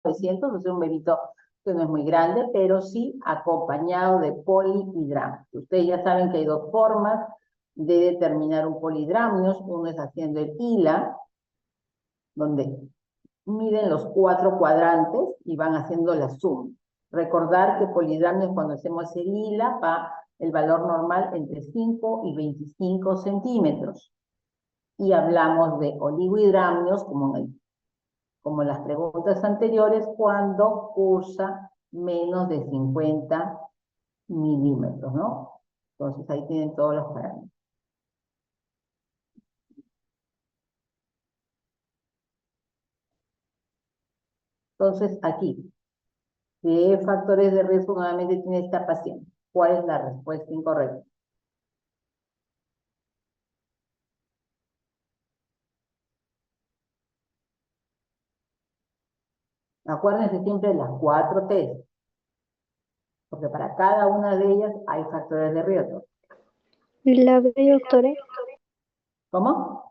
900, es un bebito que no es muy grande, pero sí acompañado de polihidramnios. Ustedes ya saben que hay dos formas de determinar un polihidramnios. Uno es haciendo el HILA, donde miden los 4 cuadrantes y van haciendo la suma. Recordar que polihidramnios, cuando hacemos el HILA, va el valor normal entre 5 y 25 centímetros. Y hablamos de oligohidramnios, como en las preguntas anteriores, cuando cursa menos de 50 milímetros, ¿no? Entonces ahí tienen todos los parámetros. Entonces aquí, ¿qué factores de riesgo nuevamente tiene esta paciente? ¿Cuál es la respuesta incorrecta? Acuérdense siempre de las 4 T, porque para cada una de ellas hay factores de riesgo. La B, doctora. ¿Cómo?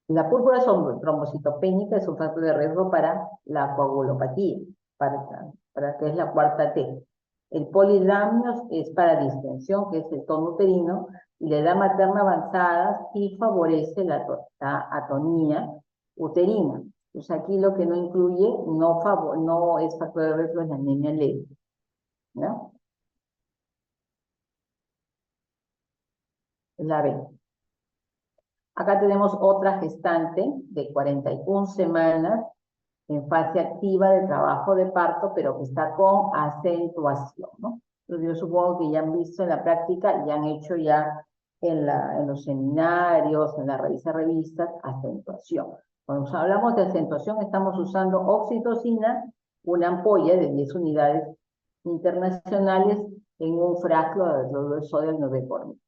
La púrpura trombocitopénica es un factor de riesgo para la coagulopatía, para que es la cuarta T. El polihidramnios es para distensión, que es el tono uterino, y la edad materna avanzada sí favorece la atonía uterina. Pues aquí lo que no incluye, no es factor de riesgo, es la anemia leve, ¿no? La B. Acá tenemos otra gestante de 41 semanas en fase activa de trabajo de parto, pero que está con acentuación, ¿no? Entonces yo supongo que ya han visto en la práctica y han hecho ya en los seminarios, en la revista revistas, acentuación. Cuando hablamos de acentuación estamos usando oxitocina, una ampolla de 10 unidades internacionales en un frasco de cloruro de sodio al 9 por mil,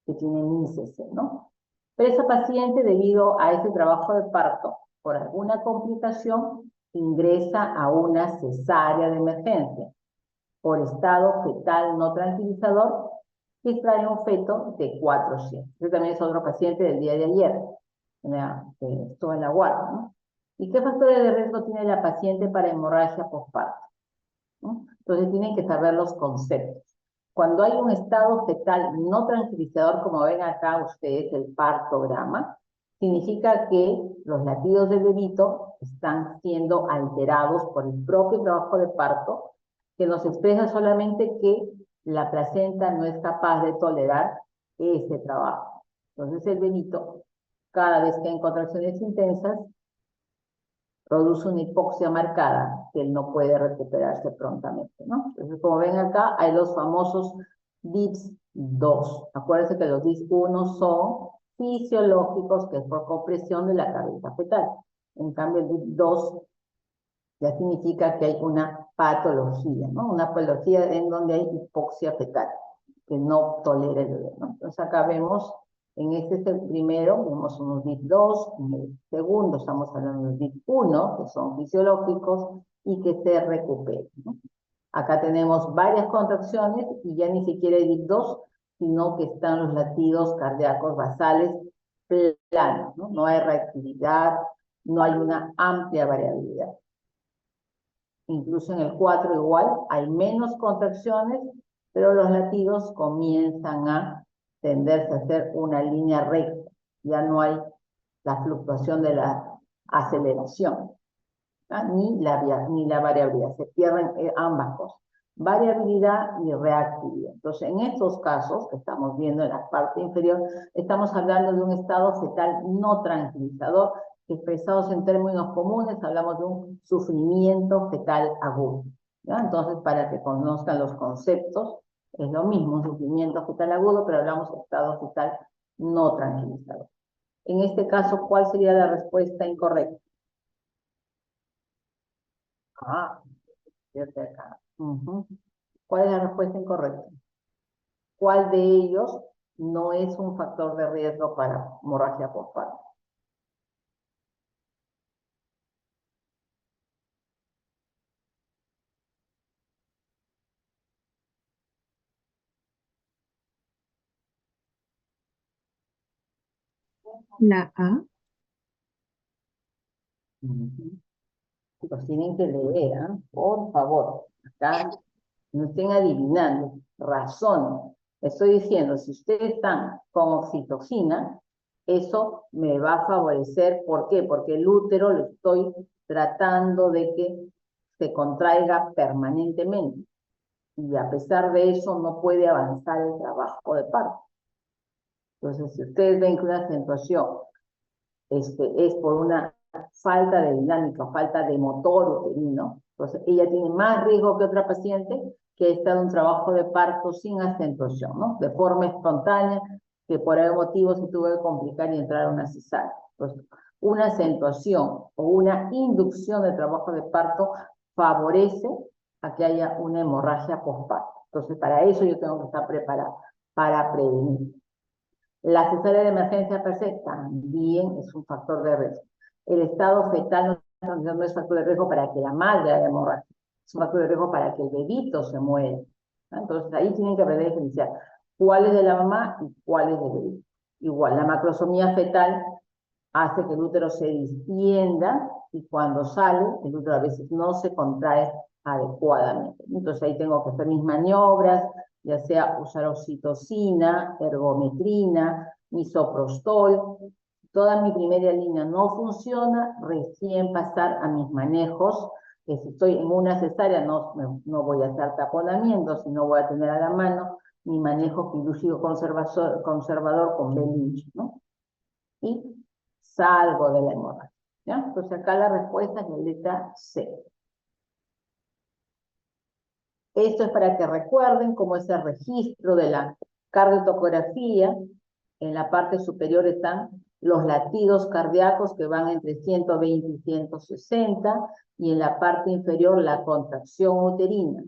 que tiene ICC, ¿no? Pero esa paciente, debido a ese trabajo de parto, por alguna complicación, ingresa a una cesárea de emergencia por estado fetal no tranquilizador, que trae un feto de 400. Este también es otro paciente del día de ayer, que estuvo en la guardia, ¿no? ¿Y qué factores de riesgo tiene la paciente para hemorragia postparto? ¿No? Entonces tienen que saber los conceptos. Cuando hay un estado fetal no tranquilizador, como ven acá ustedes, el partograma, significa que los latidos del bebito están siendo alterados por el propio trabajo de parto, que nos expresa solamente que la placenta no es capaz de tolerar ese trabajo. Entonces el bebito, cada vez que hay contracciones intensas, produce una hipoxia marcada, que él no puede recuperarse prontamente, ¿no? Entonces, como ven acá, hay los famosos DIPS 2. Acuérdense que los DIPS 1 son fisiológicos, que es por compresión de la cabeza fetal. En cambio, el DIPS 2 ya significa que hay una patología, ¿no? Una patología en donde hay hipoxia fetal, que no tolera el bebé, ¿no? Entonces acá vemos, en este es el primero, vemos unos DIP 2, en el segundo estamos hablando de los DIP 1, que son fisiológicos y que se recuperan, ¿no? Acá tenemos varias contracciones y ya ni siquiera hay DIP 2, sino que están los latidos cardíacos basales planos, ¿no? No hay reactividad, no hay una amplia variabilidad. Incluso en el 4 igual, hay menos contracciones, pero los latidos comienzan a tenderse a hacer una línea recta. Ya no hay la fluctuación de la aceleración, ¿no? ni la variabilidad. Se pierden ambas cosas, variabilidad y reactividad. Entonces, en estos casos que estamos viendo en la parte inferior, estamos hablando de un estado fetal no tranquilizador, que expresados en términos comunes, hablamos de un sufrimiento fetal agudo, ¿ya? Entonces, para que conozcan los conceptos, es lo mismo, un sufrimiento fetal agudo, pero hablamos de estado fetal no tranquilizador. En este caso, ¿cuál sería la respuesta incorrecta? Ah, fíjate acá. ¿Cuál es la respuesta incorrecta? ¿Cuál de ellos no es un factor de riesgo para hemorragia postparto? La A. Ujú. Chicos, tienen que leer, ¿ah? Por favor. Acá no estén adivinando, razonen. Estoy diciendo, si ustedes están con oxitocina, eso me va a favorecer. ¿Por qué? Porque el útero lo estoy tratando de que se contraiga permanentemente. Y a pesar de eso, no puede avanzar el trabajo de parto. Entonces, si ustedes ven que una acentuación es por una falta de dinámica, falta de motor uterino, entonces ella tiene más riesgo que otra paciente que está en un trabajo de parto sin acentuación, ¿no? De forma espontánea, que por algún motivo se tuvo que complicar y entrar a una cesárea. Entonces, una acentuación o una inducción de trabajo de parto favorece a que haya una hemorragia postparto. Entonces, para eso yo tengo que estar preparada, para prevenir. La cesárea de emergencia per se también es un factor de riesgo. El estado fetal no es factor de riesgo para que la madre haya hemorragia, es un factor de riesgo para que el bebito se muera, ¿no? Entonces ahí tienen que aprender a diferenciar cuál es de la mamá y cuál es del bebé. Igual, la macrosomía fetal hace que el útero se distienda y cuando sale, el útero a veces no se contrae adecuadamente. Entonces ahí tengo que hacer mis maniobras, ya sea usar oxitocina, ergometrina, misoprostol. Toda mi primera línea no funciona, recién pasar a mis manejos, que si estoy en una cesárea no voy a hacer taponamiento, sino voy a tener a la mano mi manejo quirúrgico conservador con Belinch, ¿no? Y salgo de la hemorragia, ¿ya? Entonces acá la respuesta es la letra C. Esto es para que recuerden cómo es el registro de la cardiotocografía. En la parte superior están los latidos cardíacos que van entre 120 y 160, y en la parte inferior la contracción uterina.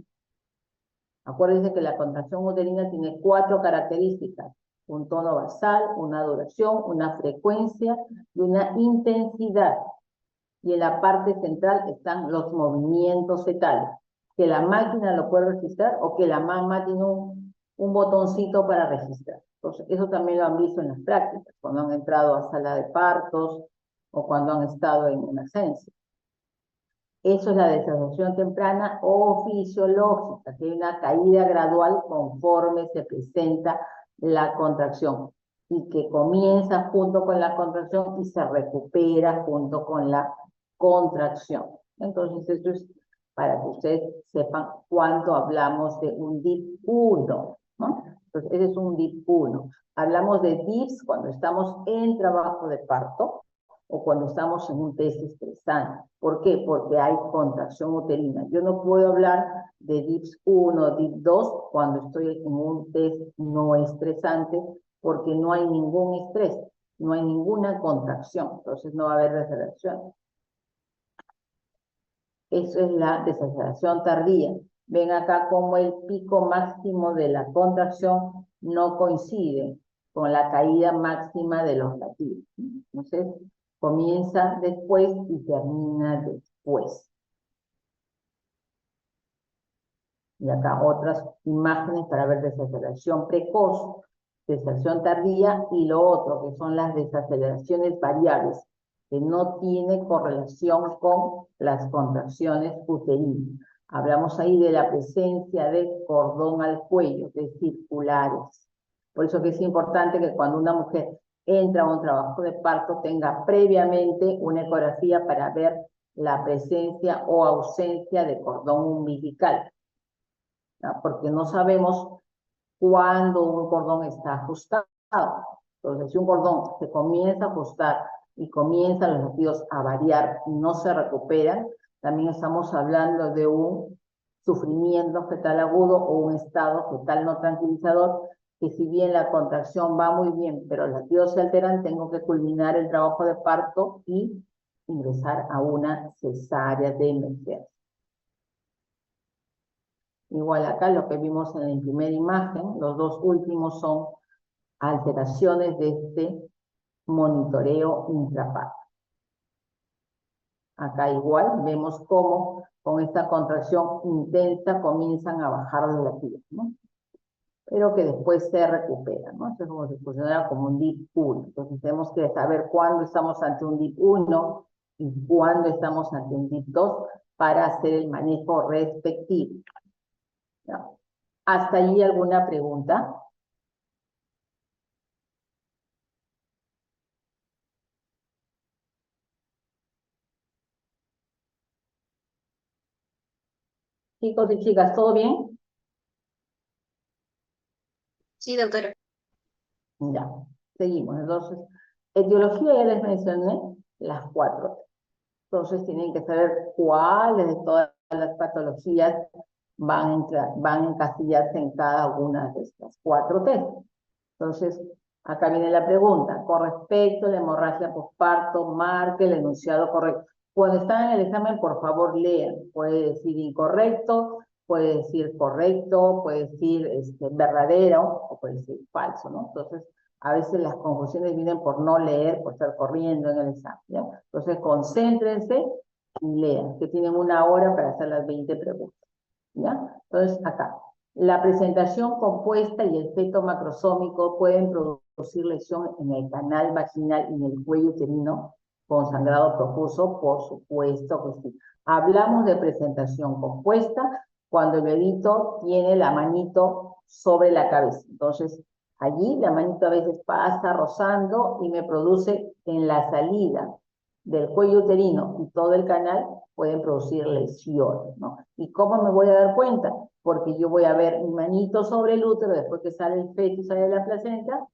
Acuérdense que la contracción uterina tiene 4 características: un tono basal, una duración, una frecuencia y una intensidad. Y en la parte central están los movimientos fetales, que la máquina lo puede registrar o que la mamá tiene un botoncito para registrar. Entonces, eso también lo han visto en las prácticas, cuando han entrado a sala de partos o cuando han estado en emergencia. Eso es la desasociación temprana o fisiológica, que hay una caída gradual conforme se presenta la contracción y que comienza junto con la contracción y se recupera junto con la contracción. Entonces, eso es para que ustedes sepan cuánto hablamos de un DIP 1, ¿no? Entonces, ese es un DIP 1. Hablamos de DIPs cuando estamos en trabajo de parto o cuando estamos en un test estresante. ¿Por qué? Porque hay contracción uterina. Yo no puedo hablar de DIPS 1, DIP 2 cuando estoy en un test no estresante, porque no hay ningún estrés, no hay ninguna contracción, entonces no va a haber desaceleración. Eso es la desaceleración tardía. Ven acá como el pico máximo de la contracción no coincide con la caída máxima de los latidos. Entonces, comienza después y termina después. Y acá otras imágenes para ver desaceleración precoz, desaceleración tardía y lo otro, que son las desaceleraciones variables, que no tiene correlación con las contracciones uterinas. Hablamos ahí de la presencia de cordón al cuello, de circulares. Por eso que es importante que cuando una mujer entra a un trabajo de parto tenga previamente una ecografía para ver la presencia o ausencia de cordón umbilical, ¿no? Porque no sabemos cuándo un cordón está ajustado. Entonces, si un cordón se comienza a ajustar y comienzan los latidos a variar y no se recuperan, también estamos hablando de un sufrimiento fetal agudo o un estado fetal no tranquilizador, que si bien la contracción va muy bien, pero los latidos se alteran, tengo que culminar el trabajo de parto y ingresar a una cesárea de emergencia. Igual acá lo que vimos en la primera imagen, los dos últimos son alteraciones de este monitoreo intraparto. Acá igual vemos cómo con esta contracción intensa comienzan a bajar los latidos, ¿no? pero que después se recupera, ¿no? Esto es como si funcionara como un DIP 1. Entonces tenemos que saber cuándo estamos ante un DIP 1 y cuándo estamos ante un DIP 2 para hacer el manejo respectivo, ¿no? ¿Hasta allí alguna pregunta? Chicos y chicas, ¿todo bien? Sí, doctora. Ya, seguimos. Entonces, etiología ya les mencioné las 4. Entonces tienen que saber cuáles de todas las patologías van a encasillarse en cada una de estas 4 T. Entonces, acá viene la pregunta. Con respecto a la hemorragia posparto, marque el enunciado correcto. Cuando están en el examen, por favor, lean. Puede decir incorrecto, puede decir correcto, puede decir verdadero o puede decir falso, ¿no? Entonces, a veces las confusiones vienen por no leer, por estar corriendo en el examen, ¿ya? Entonces, concéntrense y lean, que tienen 1 hora para hacer las 20 preguntas, ¿ya? Entonces, acá. La presentación compuesta y el feto macrosómico pueden producir lesión en el canal vaginal y en el cuello uterino con sangrado profuso, por supuesto que sí. Hablamos de presentación compuesta cuando el bebito tiene la manito sobre la cabeza. Entonces, allí la manito a veces pasa rozando y me produce en la salida del cuello uterino y todo el canal pueden producir lesiones, ¿no? ¿Y cómo me voy a dar cuenta? Porque yo voy a ver mi manito sobre el útero después que sale el feto y sale la placenta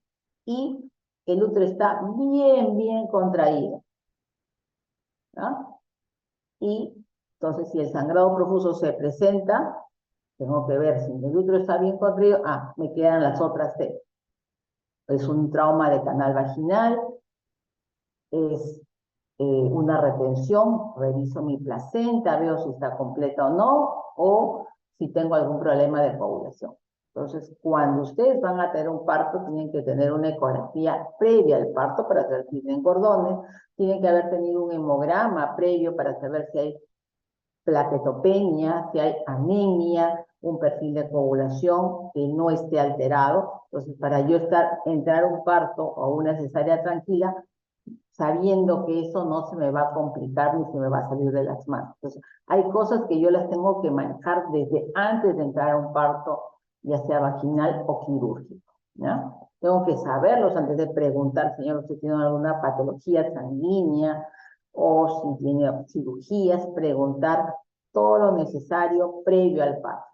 y el útero está bien contraído, ¿no? Y entonces si el sangrado profuso se presenta, tengo que ver si el útero está bien contraído, me quedan las otras T. Es un trauma de canal vaginal, es una retención, reviso mi placenta, veo si está completa o no, o si tengo algún problema de coagulación. Entonces, cuando ustedes van a tener un parto, tienen que tener una ecografía previa al parto para saber si tienen cordones, tienen que haber tenido un hemograma previo para saber si hay plaquetopenia, si hay anemia, un perfil de coagulación que no esté alterado. Entonces, para yo entrar a un parto o una cesárea tranquila, sabiendo que eso no se me va a complicar ni se me va a salir de las manos. Entonces, hay cosas que yo las tengo que manejar desde antes de entrar a un parto, ya sea vaginal o quirúrgico, ¿no? Tengo que saberlos antes de preguntar, señor, si tiene alguna patología sanguínea o si tiene cirugías, preguntar todo lo necesario previo al parto,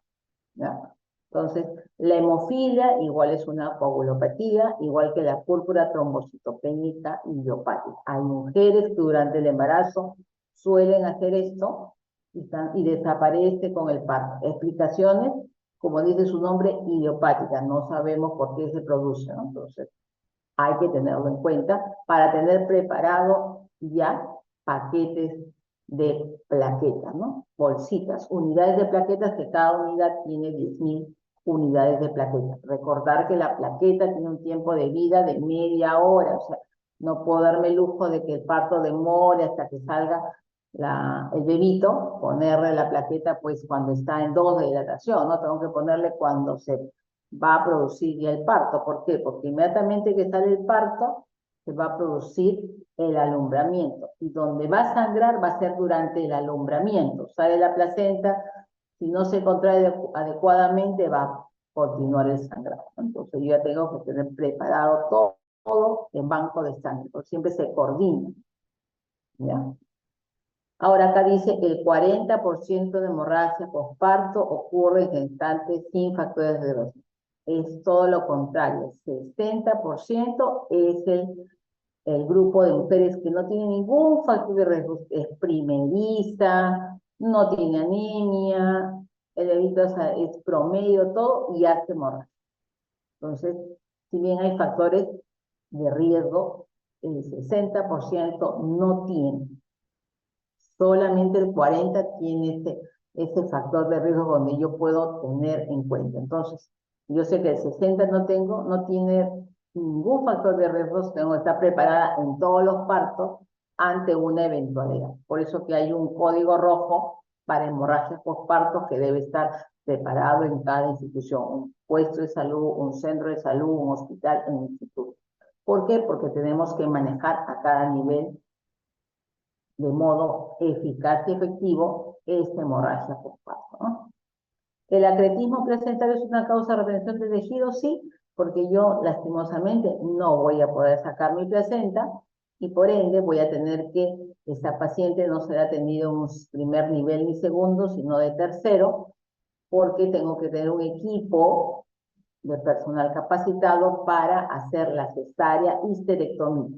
¿no? Entonces, la hemofilia igual es una coagulopatía, igual que la púrpura trombocitopénica idiopática. Hay mujeres que durante el embarazo suelen hacer esto y desaparece con el parto. Explicaciones, como dice su nombre, idiopática. No sabemos por qué se produce, ¿no? Entonces, hay que tenerlo en cuenta para tener preparado ya paquetes de plaquetas, ¿no? Bolsitas, unidades de plaquetas, que cada unidad tiene 10.000 unidades de plaquetas. Recordar que la plaqueta tiene un tiempo de vida de media hora, o sea, no puedo darme el lujo de que el parto demore hasta que salga el bebito, ponerle la plaqueta pues cuando está en 2 de dilatación, ¿no? Tengo que ponerle cuando se va a producir ya el parto. ¿Por qué? Porque inmediatamente que sale el parto, se va a producir el alumbramiento. Y donde va a sangrar va a ser durante el alumbramiento. Sale la placenta, si no se contrae adecuadamente, va a continuar el sangrado. Entonces yo ya tengo que tener preparado todo en banco de sangre, porque siempre se coordina, ¿ya? Ahora acá dice que el 40% de hemorragia posparto ocurre en gestantes sin factores de riesgo. Es todo lo contrario, 60% es el grupo de mujeres que no tiene ningún factor de riesgo, es primeriza, no tiene anemia, el bebito es promedio, todo, y hace hemorragia. Entonces, si bien hay factores de riesgo, el 60% no tiene. Solamente el 40% tiene ese factor de riesgo donde yo puedo tener en cuenta. Entonces, yo sé que el 60% no tiene ningún factor de riesgo, tengo que estar preparada en todos los partos ante una eventualidad. Por eso que hay un código rojo para hemorragias postpartos que debe estar separado en cada institución, un puesto de salud, un centro de salud, un hospital, un instituto. ¿Por qué? Porque tenemos que manejar a cada nivel de modo eficaz y efectivo esta hemorragia postparto, ¿no? ¿El acretismo placentario es una causa de retención de tejido? Sí, porque yo lastimosamente no voy a poder sacar mi placenta y por ende voy a tener que, esta paciente no será atendida en un primer nivel ni segundo, sino de tercero, porque tengo que tener un equipo de personal capacitado para hacer la cesárea histerectomía,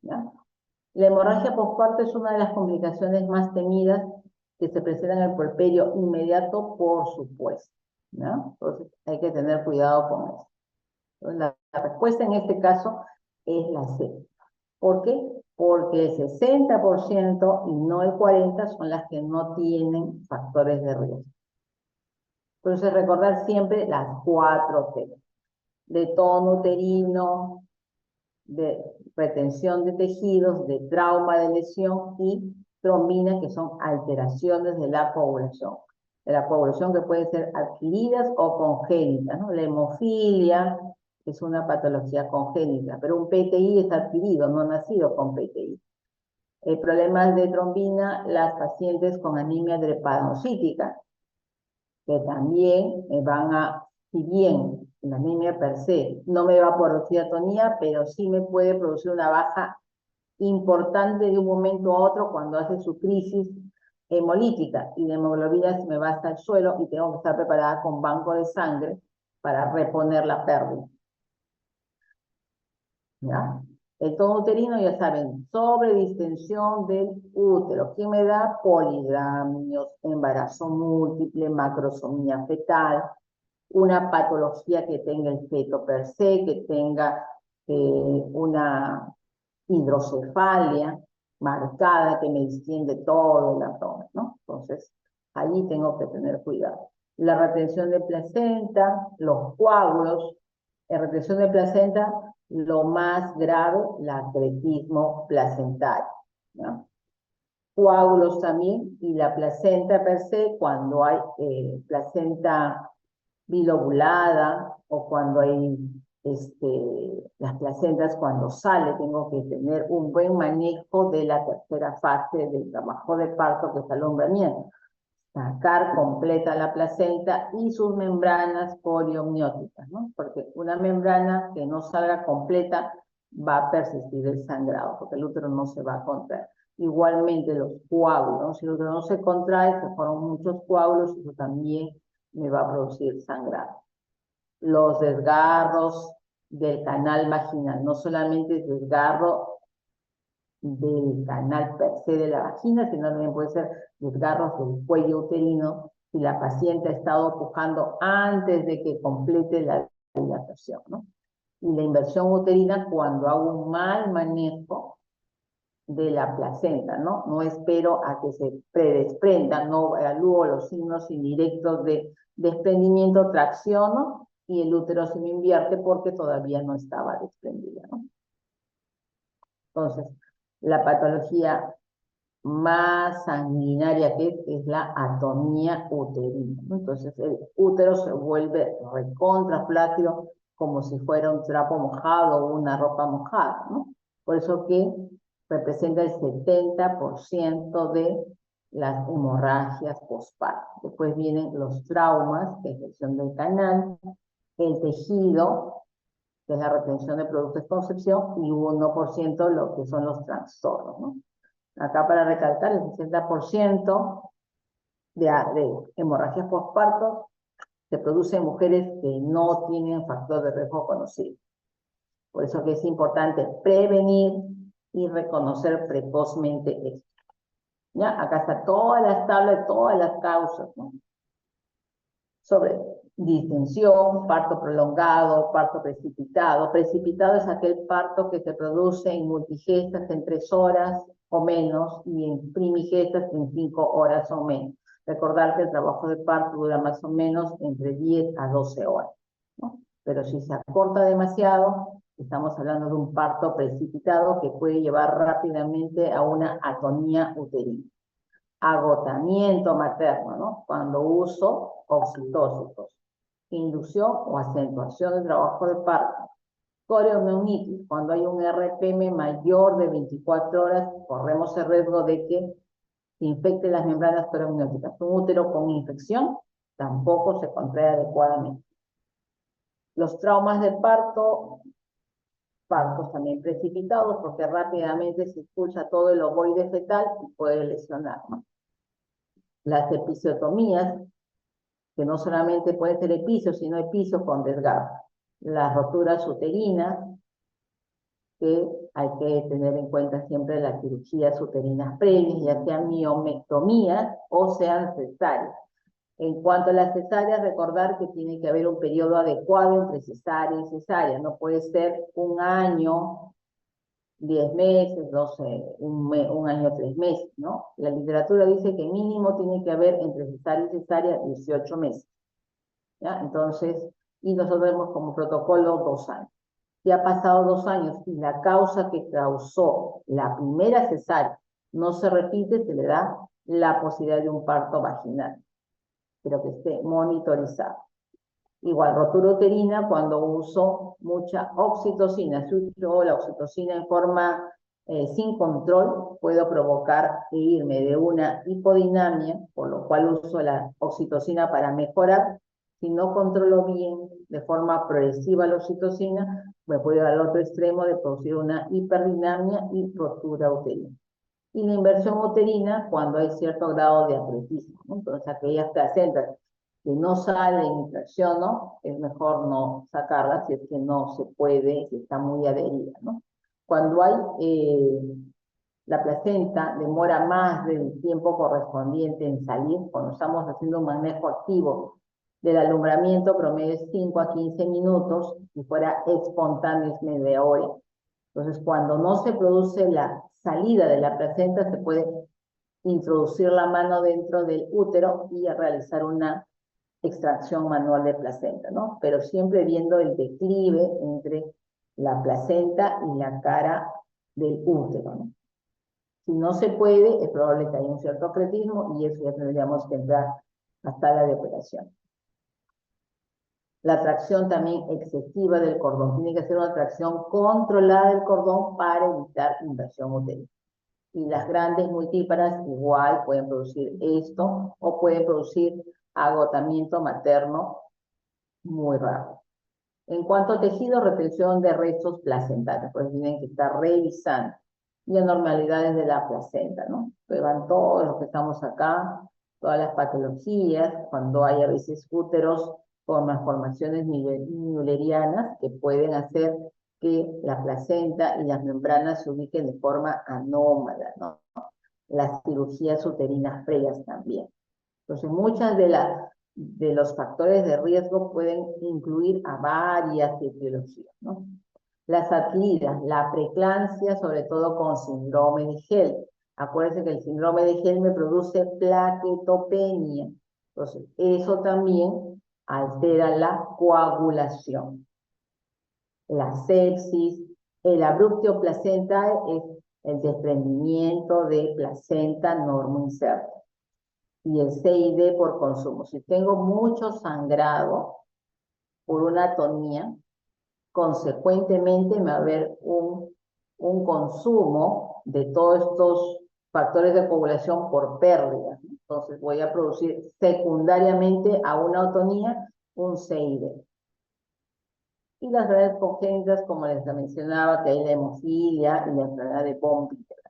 ¿ya? La hemorragia postparto es una de las complicaciones más temidas que se presentan en el puerperio inmediato, por supuesto, ¿no? Entonces hay que tener cuidado con eso. Entonces, la respuesta en este caso es la C. ¿Por qué? Porque el 60% y no el 40% son las que no tienen factores de riesgo. Entonces recordar siempre las 4 T. De tono uterino, de retención de tejidos, de trauma de lesión y trombina, que son alteraciones de la coagulación. De la coagulación que pueden ser adquiridas o congénitas, ¿no? La hemofilia es una patología congénita, pero un PTI es adquirido, no nacido con PTI. Problemas de trombina, las pacientes con anemia drepanocítica, que también van a, si bien la anemia per se no me va a producir atonía, pero sí me puede producir una baja importante de un momento a otro cuando hace su crisis hemolítica y la hemoglobina se me va hasta el suelo y tengo que estar preparada con banco de sangre para reponer la pérdida. ¿Ya? El tono uterino, ya saben, sobredistensión del útero. ¿Qué me da? Poligramios, embarazo múltiple, macrosomía fetal, una patología que tenga el feto per se, que tenga una hidrocefalia marcada que me distiende todo el abdomen, ¿no? Entonces, allí tengo que tener cuidado. La retención de placenta, los coágulos. En retención de placenta, lo más grave, el acretismo placentario, ¿no? Coágulos también, y la placenta per se, cuando hay placenta bilobulada o cuando hay las placentas, cuando sale, tengo que tener un buen manejo de la tercera fase del trabajo de parto, que es el alumbramiento. Sacar completa la placenta y sus membranas poliomnióticas, ¿no? Porque una membrana que no salga completa va a persistir el sangrado, porque el útero no se va a contraer. Igualmente los coágulos, ¿no? Si el útero no se contrae, se forman muchos coágulos y eso también me va a producir sangrado. Los desgarros del canal vaginal, no solamente el desgarro del canal per se de la vagina, sino también puede ser desgarros del cuello uterino si la paciente ha estado pujando antes de que complete la dilatación, ¿no? Y la inversión uterina cuando hago un mal manejo de la placenta, ¿no? No espero a que se predesprenda, no evalúo los signos indirectos de desprendimiento, tracciono y el útero se me invierte porque todavía no estaba desprendida, ¿no? Entonces, la patología más sanguinaria que es la atonía uterina, ¿no? Entonces, el útero se vuelve recontra flácido como si fuera un trapo mojado o una ropa mojada, ¿no? Por eso que representa el 70% de las hemorragias postparto. Después vienen los traumas, que es lesión del canal, el tejido, que es la retención de productos de concepción, y 1% lo que son los trastornos, ¿no? Acá para recalcar, el 60% de hemorragias postparto se produce en mujeres que no tienen factor de riesgo conocido. Por eso que es importante prevenir y reconocer precozmente esto. ¿Ya? Acá está todas las tablas de todas las causas, ¿no? Sobre distensión, parto prolongado, parto precipitado. Precipitado es aquel parto que se produce en multigestas en 3 horas o menos y en primigestas en 5 horas o menos. Recordar que el trabajo de parto dura más o menos entre 10 a 12 horas, ¿no? Pero si se acorta demasiado, estamos hablando de un parto precipitado que puede llevar rápidamente a una atonía uterina. agotamiento materno, ¿no? Cuando uso oxitócitos, inducción o acentuación del trabajo de parto. Coriomionitis, cuando hay un RPM mayor de 24 horas, corremos el riesgo de que se infecte las membranas coriomióticas. Un útero con infección tampoco se contrae adecuadamente. Los traumas de parto, partos también precipitados, porque rápidamente se expulsa todo el ovoide fetal y puede lesionar, ¿no? Las episiotomías, que no solamente puede ser epicio, sino epicio con desgarro. Las roturas uterinas, que hay que tener en cuenta siempre las cirugías uterinas previas, ya sean miomectomías o sean cesáreas. En cuanto a las cesáreas, recordar que tiene que haber un periodo adecuado entre cesárea y cesárea. No puede ser un año, 10 meses, 12, un año, 3 meses, ¿no? La literatura dice que mínimo tiene que haber entre cesárea y cesárea 18 meses, ¿ya? Entonces, y nosotros vemos como protocolo 2 años. Si ha pasado 2 años y la causa que causó la primera cesárea no se repite, se le da la posibilidad de un parto vaginal, pero que esté monitorizado. Igual, rotura uterina, cuando uso mucha oxitocina. Si uso la oxitocina en forma sin control, puedo provocar e irme de una hipodinamia, por lo cual uso la oxitocina para mejorar. Si no controlo bien de forma progresiva la oxitocina, me puedo ir al otro extremo de producir una hiperdinamia y rotura uterina. Y la inversión uterina cuando hay cierto grado de atletismo, ¿no? Entonces, aquellas placentas que no salen y tracciono, es mejor no sacarlas si es que no se puede, si está muy adherida, ¿no? Cuando hay, la placenta demora más del tiempo correspondiente en salir, cuando estamos haciendo un manejo activo del alumbramiento, promedio es 5 a 15 minutos, si fuera espontáneo es media hora. Entonces, cuando no se produce la salida de la placenta, se puede introducir la mano dentro del útero y realizar una extracción manual de placenta, ¿no? Pero siempre viendo el declive entre la placenta y la cara del útero, ¿no? Si no se puede, es probable que haya un cierto acretismo y eso ya tendríamos que entrar a sala de operación. La tracción también excesiva del cordón. Tiene que ser una tracción controlada del cordón para evitar inversión uterina. Y las grandes multíparas igual pueden producir esto o pueden producir agotamiento materno muy rápido. En cuanto a tejido, retención de restos placentarios, pues tienen que estar revisando. Y anormalidades de la placenta, ¿no? Prueban todos los que estamos acá, todas las patologías, cuando hay a veces úteros con malformaciones müllerianas que pueden hacer que la placenta y las membranas se ubiquen de forma anómala, ¿no? Las cirugías uterinas previas también. Entonces, muchas de los factores de riesgo pueden incluir a varias etiologías, ¿no? Las adquiridas, la preeclampsia, sobre todo con síndrome de Gel. Acuérdense que el síndrome de Gel me produce plaquetopenia. Entonces, eso también altera la coagulación. La sepsis, el abruptio placenta es el desprendimiento de placenta normoinserta. Y el CID por consumo. Si tengo mucho sangrado por una atonía, consecuentemente me va a haber un consumo de todos estos factores de coagulación por pérdida. Entonces voy a producir secundariamente a una atonía un CID. Y las redes congénitas, como les mencionaba, que hay la hemofilia y la enfermedad de von Willebrand.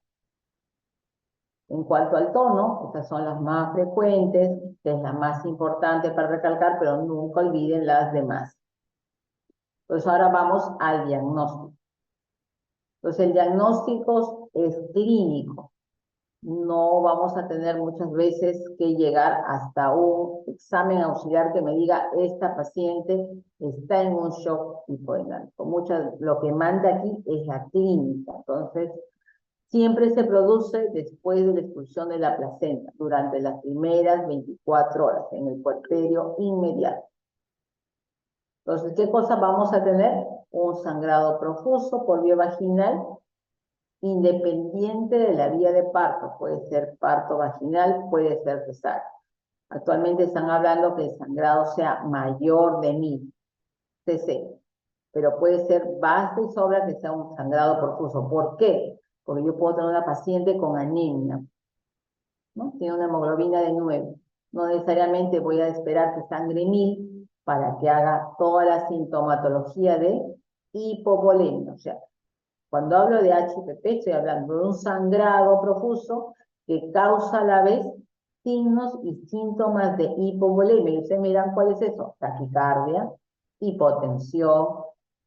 En cuanto al tono, estas son las más frecuentes, que es la más importante para recalcar, pero nunca olviden las demás. Entonces ahora vamos al diagnóstico. Entonces el diagnóstico es clínico. No vamos a tener muchas veces que llegar hasta un examen auxiliar que me diga esta paciente está en un shock hipovolémico. Lo que manda aquí es la clínica. Entonces, siempre se produce después de la expulsión de la placenta, durante las primeras 24 horas, en el puerperio inmediato. Entonces, ¿qué cosa vamos a tener? Un sangrado profuso por vía vaginal independiente de la vía de parto. Puede ser parto vaginal, puede ser cesárea. Actualmente están hablando que el sangrado sea mayor de 1000 cc, pero puede ser basta y sobra que sea un sangrado profuso. ¿Por qué? Porque yo puedo tener una paciente con anemia, ¿no? Tiene una hemoglobina de 9. No necesariamente voy a esperar que sangre 1000 para que haga toda la sintomatología de hipovolemia. O sea, cuando hablo de HPP estoy hablando de un sangrado profuso que causa a la vez signos y síntomas de hipovolemia. Y ustedes me dirán, ¿cuál es eso? Taquicardia, hipotensión,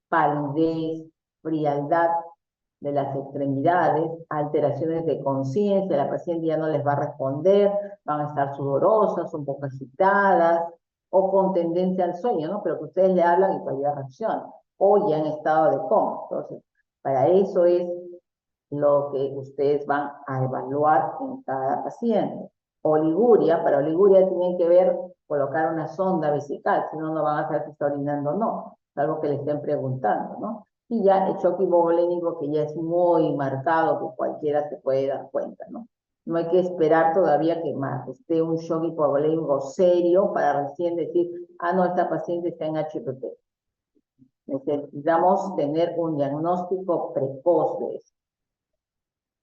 palidez, frialdad de las extremidades, alteraciones de conciencia, la paciente ya no les va a responder, van a estar sudorosas, un poco agitadas, o con tendencia al sueño, ¿no? Pero que ustedes le hablan y todavía reaccionan, o ya en estado de coma. Entonces, para eso es lo que ustedes van a evaluar en cada paciente. Oliguria, para oliguria tienen que ver, colocar una sonda vesical, si no, no van a saber si está orinando o no, es algo que le estén preguntando, ¿no? Y ya el shock hipovolémico, que ya es muy marcado, que cualquiera se puede dar cuenta, ¿no? No hay que esperar todavía que más esté un shock hipovolémico serio para recién decir, ah, no, esta paciente está en HPP. Necesitamos tener un diagnóstico precoz de eso.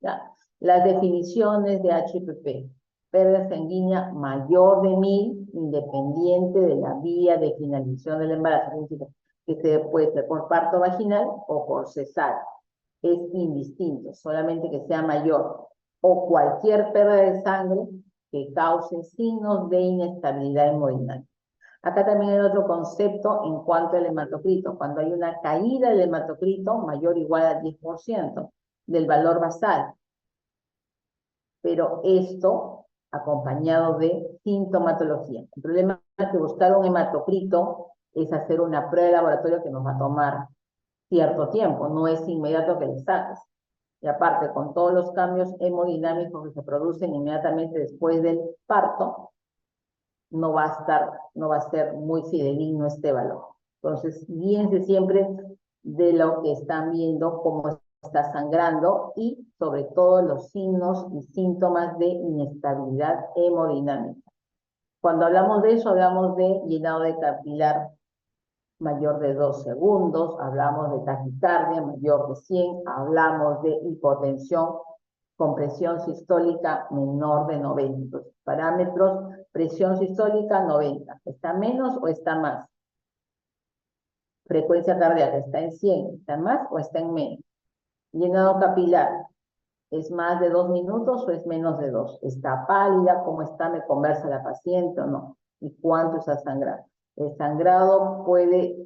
¿Ya? Las definiciones de HPP. Pérdida sanguínea mayor de 1000, independiente de la vía de finalización del embarazo. Que puede ser por parto vaginal o por cesárea. Es indistinto, solamente que sea mayor. O cualquier pérdida de sangre que cause signos de inestabilidad hemodinámica. Acá también hay otro concepto en cuanto al hematocrito. Cuando hay una caída del hematocrito mayor o igual al 10% del valor basal. Pero esto acompañado de sintomatología. El problema es que buscar un hematocrito es hacer una prueba de laboratorio que nos va a tomar cierto tiempo, no es inmediato que le saques. Y aparte, con todos los cambios hemodinámicos que se producen inmediatamente después del parto, no va a ser muy fidedigno este valor. Entonces, guíense siempre de lo que están viendo, cómo está sangrando y sobre todo los signos y síntomas de inestabilidad hemodinámica. Cuando hablamos de eso, hablamos de llenado de capilar mayor de 2 segundos, hablamos de taquicardia mayor de 100, hablamos de hipotensión con presión sistólica menor de 90. Parámetros, presión sistólica 90. ¿Está menos o está más? Frecuencia cardíaca, ¿está en 100? ¿Está más o está en menos? Llenado capilar, ¿es más de 2 minutos o es menos de 2? ¿Está pálida? ¿Cómo está? ¿Me conversa la paciente o no? ¿Y cuánto está sangrando? El sangrado puede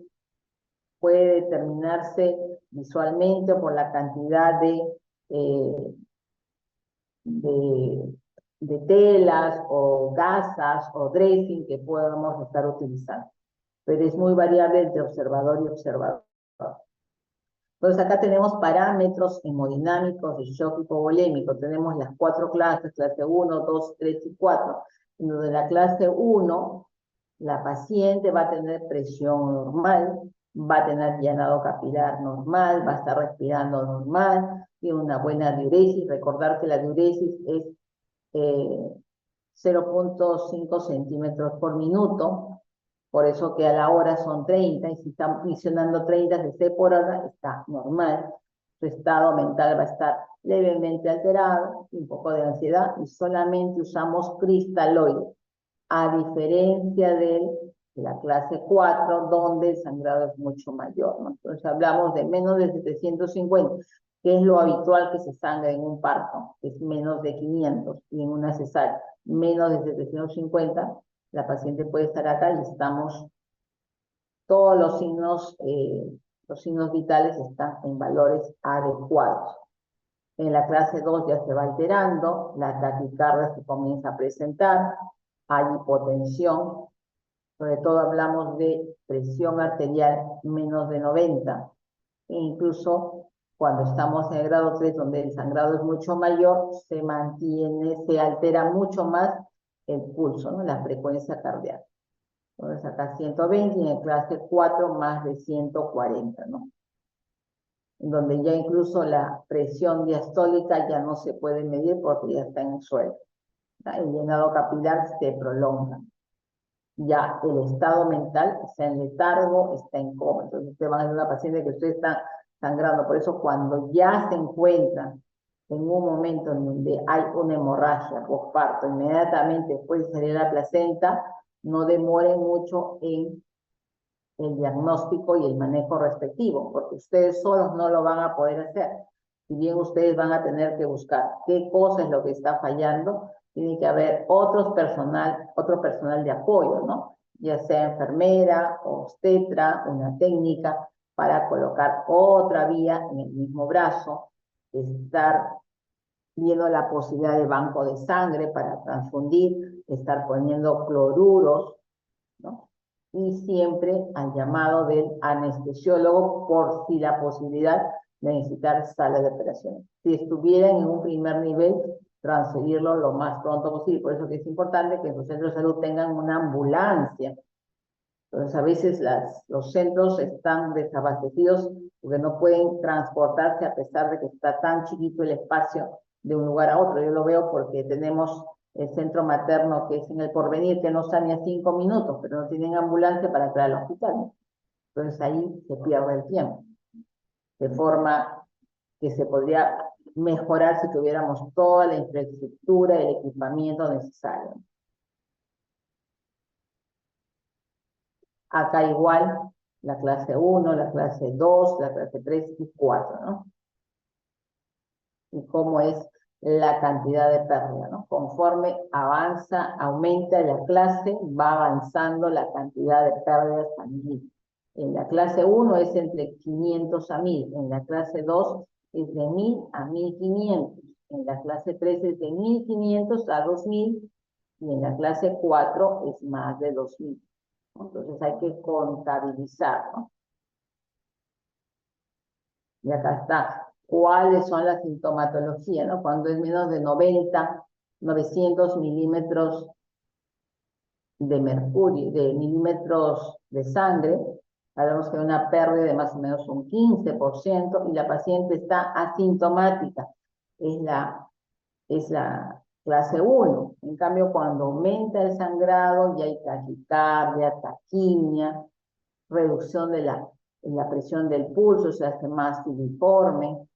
determinarse visualmente por la cantidad eh, de, de telas o gasas o dressing que podamos estar utilizando. Pero es muy variable entre observador y observador. Entonces acá tenemos parámetros hemodinámicos de shock hipovolémico. Tenemos las 4 clases, clase 1, 2, 3 y 4. En donde la clase 1, la paciente va a tener presión normal, va a tener llenado capilar normal, va a estar respirando normal, tiene una buena diuresis. Recordar que la diuresis es 0.5 centímetros por minuto, por eso que a la hora son 30, y si está funcionando 30 cc por hora, está normal. Su estado mental va a estar levemente alterado, un poco de ansiedad, y solamente usamos cristaloides, a diferencia de la clase 4, donde el sangrado es mucho mayor, ¿no? Entonces hablamos de menos de 750, que es lo habitual que se sangre en un parto, que es menos de 500, y en una cesárea menos de 750, la paciente puede estar acá y estamos, todos los signos vitales están en valores adecuados. En la clase 2 ya se va alterando, la taquicardia se comienza a presentar, hay hipotensión, sobre todo hablamos de presión arterial menos de 90, e incluso cuando estamos en el grado 3, donde el sangrado es mucho mayor, se mantiene, se altera mucho más el pulso, ¿no? La frecuencia cardíaca. Entonces acá 120 y en el clase 4 más de 140, ¿no? en donde ya incluso la presión diastólica ya no se puede medir porque ya está en el suelo. El llenado capilar se prolonga. Ya el estado mental está en letargo, está en coma. Entonces ustedes van a ver una paciente que usted está sangrando. Por eso cuando ya se encuentra en un momento en donde hay una hemorragia postparto, inmediatamente después de salir la placenta, no demoren mucho en el diagnóstico y el manejo respectivo, porque ustedes solos no lo van a poder hacer. Si bien ustedes van a tener que buscar qué cosa es lo que está fallando, tiene que haber otro personal de apoyo, ¿no? Ya sea enfermera, obstetra, una técnica, para colocar otra vía en el mismo brazo, estar viendo la posibilidad de banco de sangre para transfundir, estar poniendo cloruros, ¿no? Y siempre al llamado del anestesiólogo por si la posibilidad de necesitar sala de operaciones. Si estuvieran en un primer nivel, transferirlo lo más pronto posible. Por eso que es importante que en los centros de salud tengan una ambulancia. Entonces, a veces los centros están desabastecidos porque no pueden transportarse a pesar de que está tan chiquito el espacio de un lugar a otro. Yo lo veo porque tenemos el centro materno que es en el Porvenir, que no está ni a 5 minutos, pero no tienen ambulancia para traer al hospital. Entonces ahí se pierde el tiempo. De forma que se podría mejorar si tuviéramos toda la infraestructura y el equipamiento necesario. Acá igual, la clase 1, la clase 2, la clase 3 y 4, ¿no? Y cómo es la cantidad de pérdida, ¿no? Conforme avanza, aumenta la clase, va avanzando la cantidad de pérdidas a 1000. En la clase 1 es entre 500 a 1000, en la clase 2 es de 1000 a 1500, en la clase 3 es de 1500 a 2000 y en la clase 4 es más de 2000. Entonces hay que contabilizar, ¿no? Y acá está, cuáles son las sintomatologías, ¿no? Cuando es menos de 90, 900 milímetros de mercurio, de milímetros de sangre, hablamos que hay una pérdida de más o menos un 15% y la paciente está asintomática. Es la clase 1. En cambio, cuando aumenta el sangrado, ya hay taquicardia, taquimia, reducción de la presión del pulso, se hace más filiforme.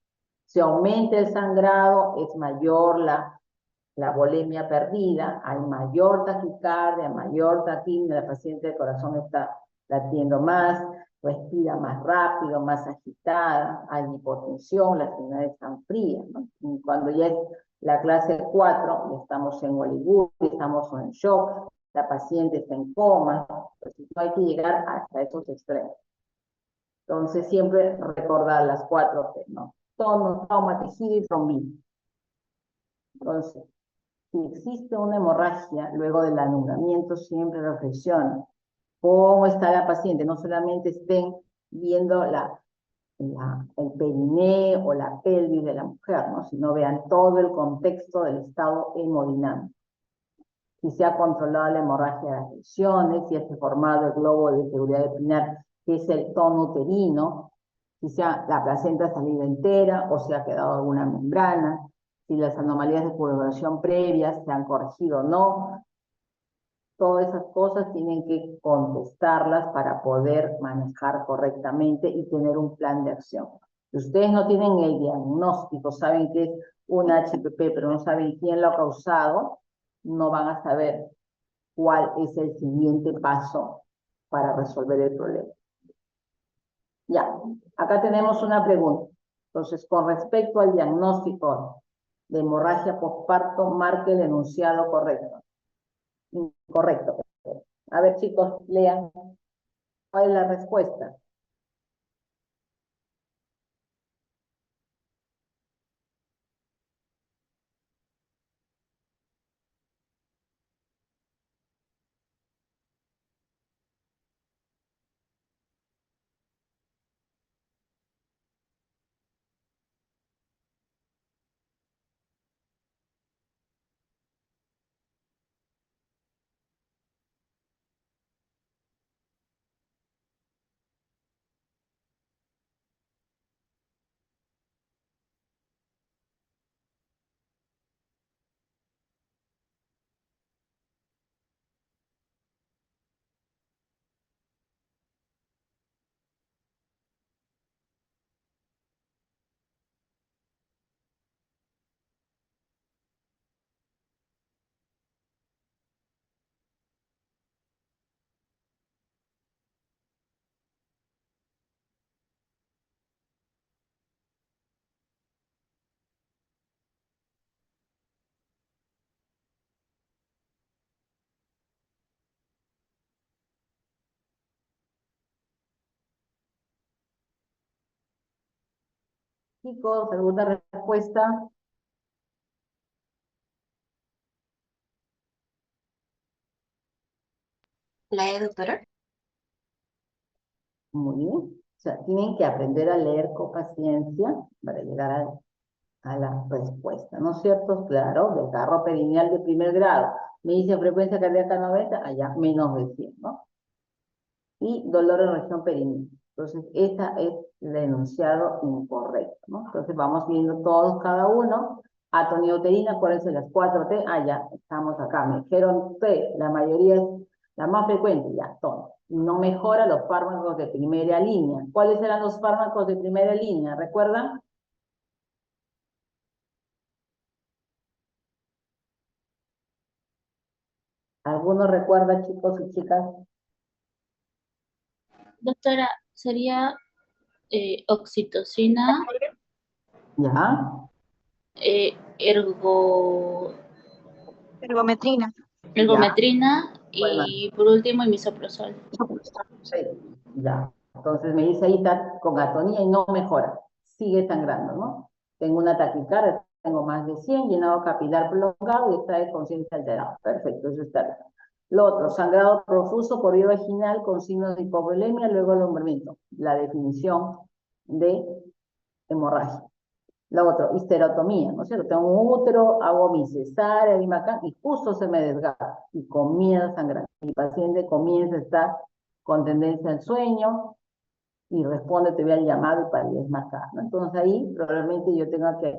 Si aumenta el sangrado, es mayor la volemia perdida, hay mayor taquicardia, mayor taquimia, la paciente del corazón está latiendo más, respira más rápido, más agitada, hay hipotensión, las señales están frías, ¿no? Y cuando ya es la clase 4, estamos en oligorio, estamos en shock, la paciente está en coma, pues no hay que llegar hasta esos extremos. Entonces, siempre recordar las 4T, ¿no? Tono, trauma, tejido y trombina. Entonces, si existe una hemorragia luego del anulamiento, siempre reflexionen cómo está la paciente. No solamente estén viendo el periné o la pelvis de la mujer, ¿no? Sino vean todo el contexto del estado hemodinámico. Si se ha controlado la hemorragia de las lesiones, si ha formado el globo de seguridad epinar, que es el tono uterino, si la placenta ha salido entera o se ha quedado alguna membrana, si las anomalías de pulsación previas se han corregido o no. Todas esas cosas tienen que contestarlas para poder manejar correctamente y tener un plan de acción. Si ustedes no tienen el diagnóstico, saben que es un HPP, pero no saben quién lo ha causado, no van a saber cuál es el siguiente paso para resolver el problema. Ya, acá tenemos una pregunta. Entonces, con respecto al diagnóstico de hemorragia postparto, marque el enunciado correcto. Incorrecto. A ver, chicos, lean. ¿Cuál es la respuesta? Chicos, ¿alguna respuesta? La E, doctora. Muy bien. O sea, tienen que aprender a leer con paciencia para llegar a la respuesta, ¿no es cierto? Claro, desgarro perineal de primer grado. Me dice frecuencia cardíaca 90, allá menos de 100, ¿no? Y dolor en región perineal. Entonces, esa es el enunciado incorrecto, ¿no? Entonces, vamos viendo todos, cada uno. Atonía uterina, acuérdense las 4T. Ah, ya, estamos acá. Me dijeron T, la mayoría es la más frecuente, ya, tono. No mejora los fármacos de primera línea. ¿Cuáles eran los fármacos de primera línea? ¿Recuerdan? ¿Alguno recuerda, chicos y chicas? Doctora, sería oxitocina, Ya. ergo, Ergometrina. Ya. ergometrina ¿Cuál más? y por último imisoprostol. Sí, ya. Entonces me dice ahí está con atonía y no mejora. Sigue sangrando, ¿no? Tengo una taquicardia, tengo más de 100, llenado capilar prolongado y está de conciencia alterada. Perfecto, eso está bien. Lo otro, sangrado profuso por vía vaginal con signos de hipovolemia, luego alumbramiento. La definición de hemorragia. Lo otro, histerotomía, ¿no es cierto? Tengo un útero, hago mi cesárea, mi macán, y justo se me desgarra y comienza a sangrar. Mi paciente comienza a estar con tendencia al sueño y responde, te voy al llamado y palidez macán, ¿no? Entonces ahí probablemente yo tenga que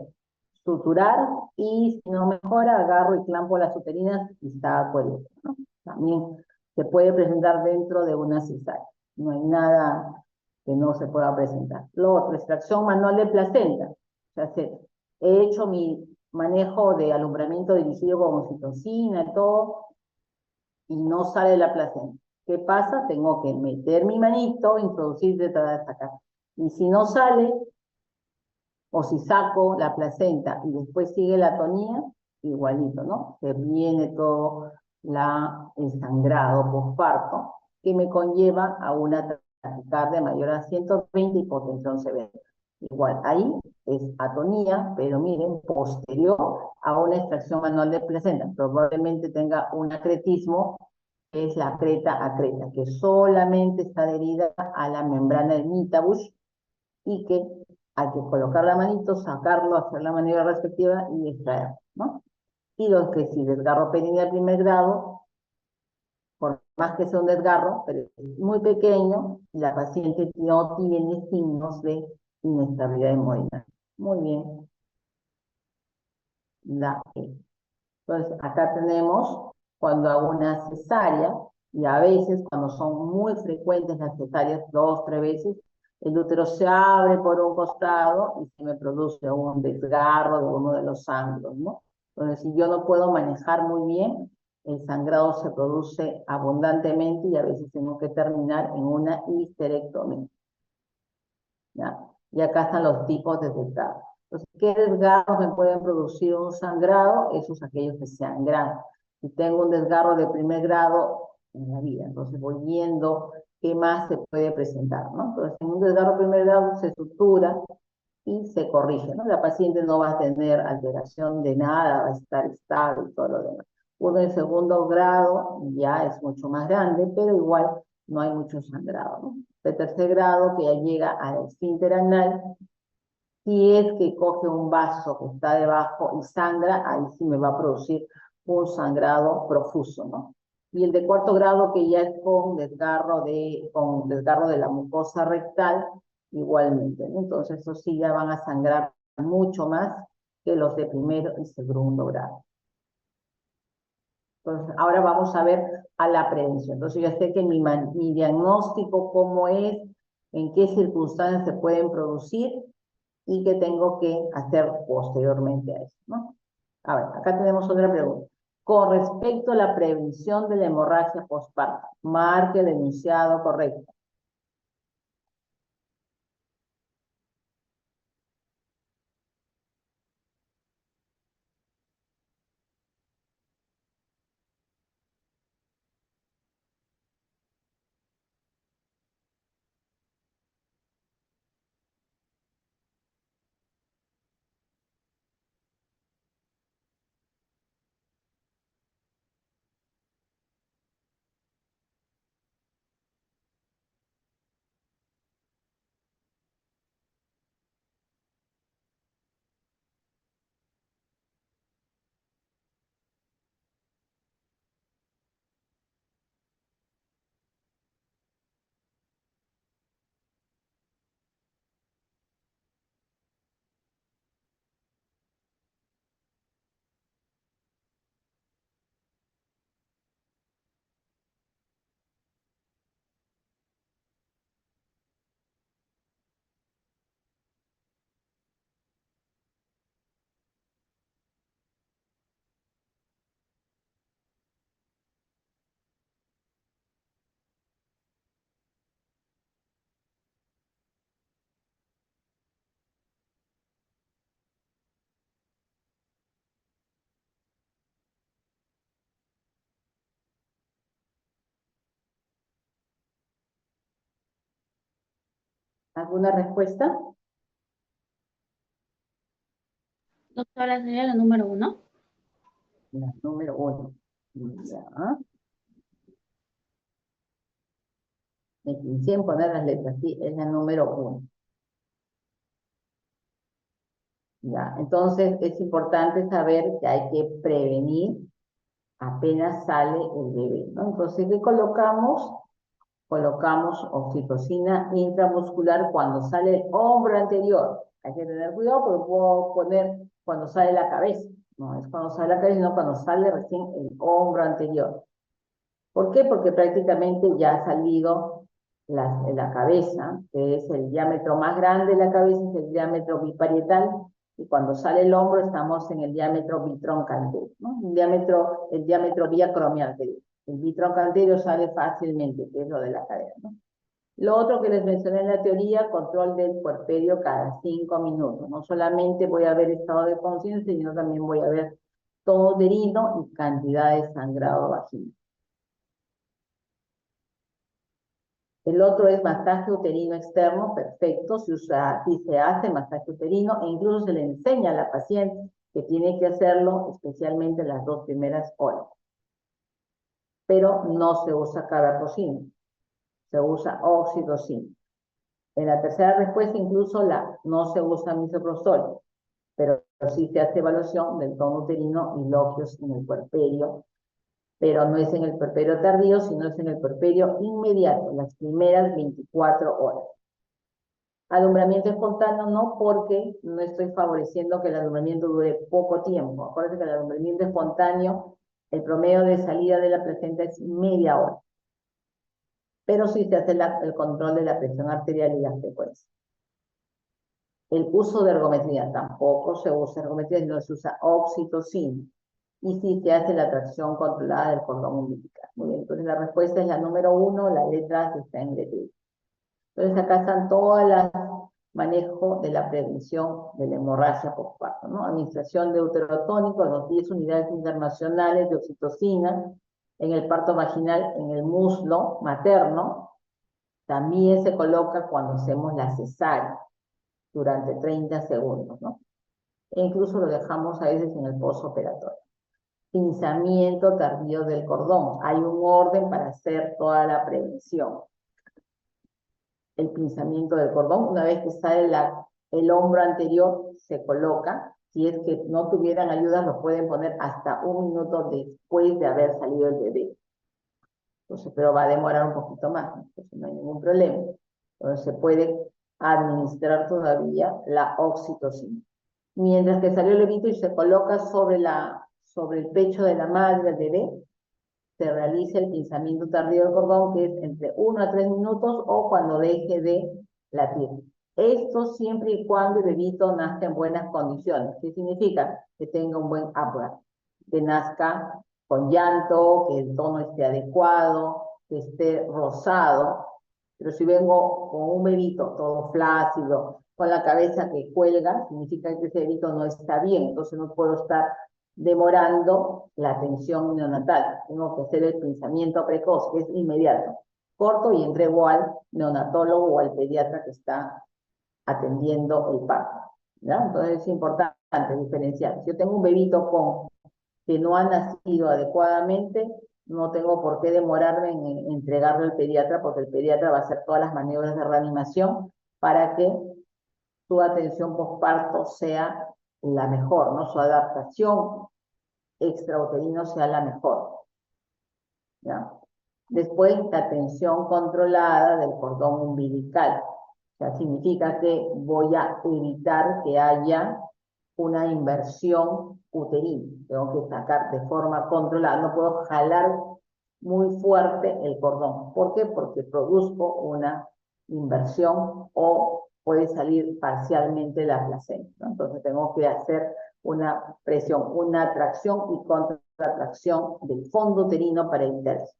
suturar y si no mejora, agarro y clampo las uterinas y saco el útero, ¿no? También se puede presentar dentro de una cesárea. No hay nada que no se pueda presentar. Lo otro, extracción manual de placenta. O sea, he hecho mi manejo de alumbramiento dirigido con oxitocina y todo, y no sale la placenta. ¿Qué pasa? Tengo que meter mi manito, introducir detrás de sacar. Y si no sale, o si saco la placenta y después sigue la atonía, igualito, ¿no? Se viene todo el sangrado postparto, que me conlleva a una taquicardia mayor a 120 hipotensión severa. Igual, ahí es atonía, pero miren, posterior a una extracción manual de placenta. Probablemente tenga un acretismo, que es la creta acreta, que solamente está adherida a la membrana del Nitabush y que hay que colocar la manito, sacarlo, hacer la maniobra respectiva y extraer, ¿no? Y los que si desgarro perineal de primer grado, por más que sea un desgarro, pero es muy pequeño, la paciente no tiene signos de inestabilidad hemorroidal. Muy bien. La E. Entonces, acá tenemos cuando hago una cesárea, y a veces cuando son muy frecuentes las cesáreas, 2, 3 veces, el útero se abre por un costado y se me produce un desgarro de uno de los ángulos, ¿no? Entonces, si yo no puedo manejar muy bien, el sangrado se produce abundantemente y a veces tengo que terminar en una histerectomía, ¿ya? Y acá están los tipos de desgarro. Entonces, ¿qué desgarros me pueden producir un sangrado? Esos aquellos que sean grandes. Si tengo un desgarro de primer grado en la vida, entonces voy viendo qué más se puede presentar, ¿no? Entonces, en un desgarro de primer grado se sutura y se corrige, ¿no? La paciente no va a tener alteración de nada, va a estar estable y todo lo demás. Uno en segundo grado ya es mucho más grande, pero igual no hay mucho sangrado, ¿no? De tercer grado, que ya llega al esfínter anal, si es que coge un vaso que está debajo y sangra, ahí sí me va a producir un sangrado profuso, ¿no? Y el de cuarto grado, que ya es con desgarro de la mucosa rectal, igualmente, ¿no? Entonces, esos sí ya van a sangrar mucho más que los de primero y segundo grado. Entonces, ahora vamos a ver a la prevención. Entonces, yo sé que mi diagnóstico, cómo es, en qué circunstancias se pueden producir y qué tengo que hacer posteriormente a eso, ¿no? A ver, acá tenemos otra pregunta. Con respecto a la prevención de la hemorragia postparto, marque el enunciado correcto. ¿Alguna respuesta? Doctora, sería la número 1. La número 1. Ya. Me quise en poner las letras, sí, es la número 1. Ya, entonces es importante saber que hay que prevenir apenas sale el bebé, ¿no? Entonces, ¿qué colocamos? Colocamos oxitocina intramuscular cuando sale el hombro anterior. Hay que tener cuidado porque puedo poner cuando sale la cabeza. No es cuando sale la cabeza, sino cuando sale recién el hombro anterior. ¿Por qué? Porque prácticamente ya ha salido la cabeza, que es el diámetro más grande de la cabeza, es el diámetro biparietal, y cuando sale el hombro estamos en el diámetro bitroncanterio, ¿no? El diámetro biacromial, el bitroncanterio sale fácilmente, que es lo de la cadera, ¿no? Lo otro que les mencioné en la teoría, control del puerperio cada 5 minutos. No solamente voy a ver estado de conciencia, sino también voy a ver tono uterino y cantidad de sangrado vaginal. El otro es masaje uterino externo, perfecto, si se hace masaje uterino e incluso se le enseña a la paciente que tiene que hacerlo, especialmente en las 2 primeras horas. Pero no se usa carbapocina, se usa oxitocina. En la tercera respuesta incluso no se usa misoprostol, pero sí se hace evaluación del tono uterino y loquios en el puerperio, pero no es en el puerperio tardío, sino es en el puerperio inmediato, las primeras 24 horas. Alumbramiento espontáneo no, porque no estoy favoreciendo que el alumbramiento dure poco tiempo. Acuérdense que el alumbramiento espontáneo, el promedio de salida de la placenta es media hora. Pero sí se hace el control de la presión arterial y la frecuencia. El uso de ergometría, tampoco se usa ergometría, sino se usa oxitocina. Y sí se hace la tracción controlada del cordón umbilical. Muy bien, entonces la respuesta es la número 1, la letra está en letrita. Entonces acá están todas las manejo de la prevención de la hemorragia postparto, ¿no? Administración de uterotónico, los 10 unidades internacionales de oxitocina en el parto vaginal, en el muslo materno, también se coloca cuando hacemos la cesárea durante 30 segundos, ¿no? E incluso lo dejamos a veces en el postoperatorio. Pinzamiento tardío del cordón. Hay un orden para hacer toda la prevención. El pinzamiento del cordón, una vez que sale el hombro anterior, se coloca. Si es que no tuvieran ayuda, lo pueden poner hasta 1 minuto después de haber salido el bebé. Entonces, pero va a demorar un poquito más, ¿no? Entonces no hay ningún problema. Entonces se puede administrar todavía la oxitocina. Mientras que salió el bebito y se coloca sobre el pecho de la madre del bebé, se realiza el pinzamiento tardío del cordón, que es entre 1 a 3 minutos o cuando deje de latir. Esto siempre y cuando el bebito nazca en buenas condiciones. ¿Qué significa? Que tenga un buen upgrade, que nazca con llanto, que el tono esté adecuado, que esté rosado. Pero si vengo con un bebito todo flácido, con la cabeza que cuelga, significa que ese bebito no está bien, entonces no puedo estar demorando la atención neonatal. Tengo que hacer el pinzamiento precoz, que es inmediato. Corto y entrego al neonatólogo o al pediatra que está atendiendo el parto, ¿ya? Entonces es importante diferenciar. Si yo tengo un bebito que no ha nacido adecuadamente, no tengo por qué demorarme en entregarlo al pediatra, porque el pediatra va a hacer todas las maniobras de reanimación para que su atención postparto sea la mejor, ¿no? Su adaptación extrauterino sea la mejor, ¿ya? Después, la tensión controlada del cordón umbilical. O sea, significa que voy a evitar que haya una inversión uterina. Tengo que sacar de forma controlada. No puedo jalar muy fuerte el cordón. ¿Por qué? Porque produzco una inversión o puede salir parcialmente la placenta, ¿no? Entonces tengo que hacer una presión, una tracción y contratracción del fondo uterino para evitar eso.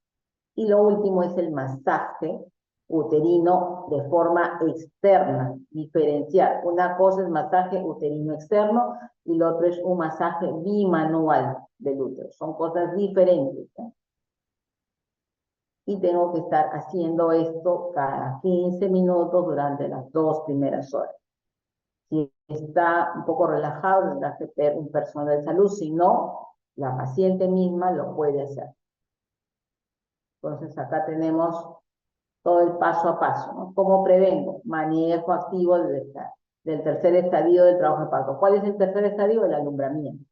Y lo último es el masaje uterino de forma externa, diferenciar. Una cosa es masaje uterino externo y lo otro es un masaje bimanual del útero. Son cosas diferentes, ¿no? y tengo que estar haciendo esto cada 15 minutos durante las 2 primeras horas. Si está un poco relajado, tendrá que ver un personal de salud, si no, la paciente misma lo puede hacer. Entonces acá tenemos todo el paso a paso, ¿no? ¿Cómo prevengo? Manejo activo del tercer estadio del trabajo de parto. ¿Cuál es el tercer estadio? El alumbramiento.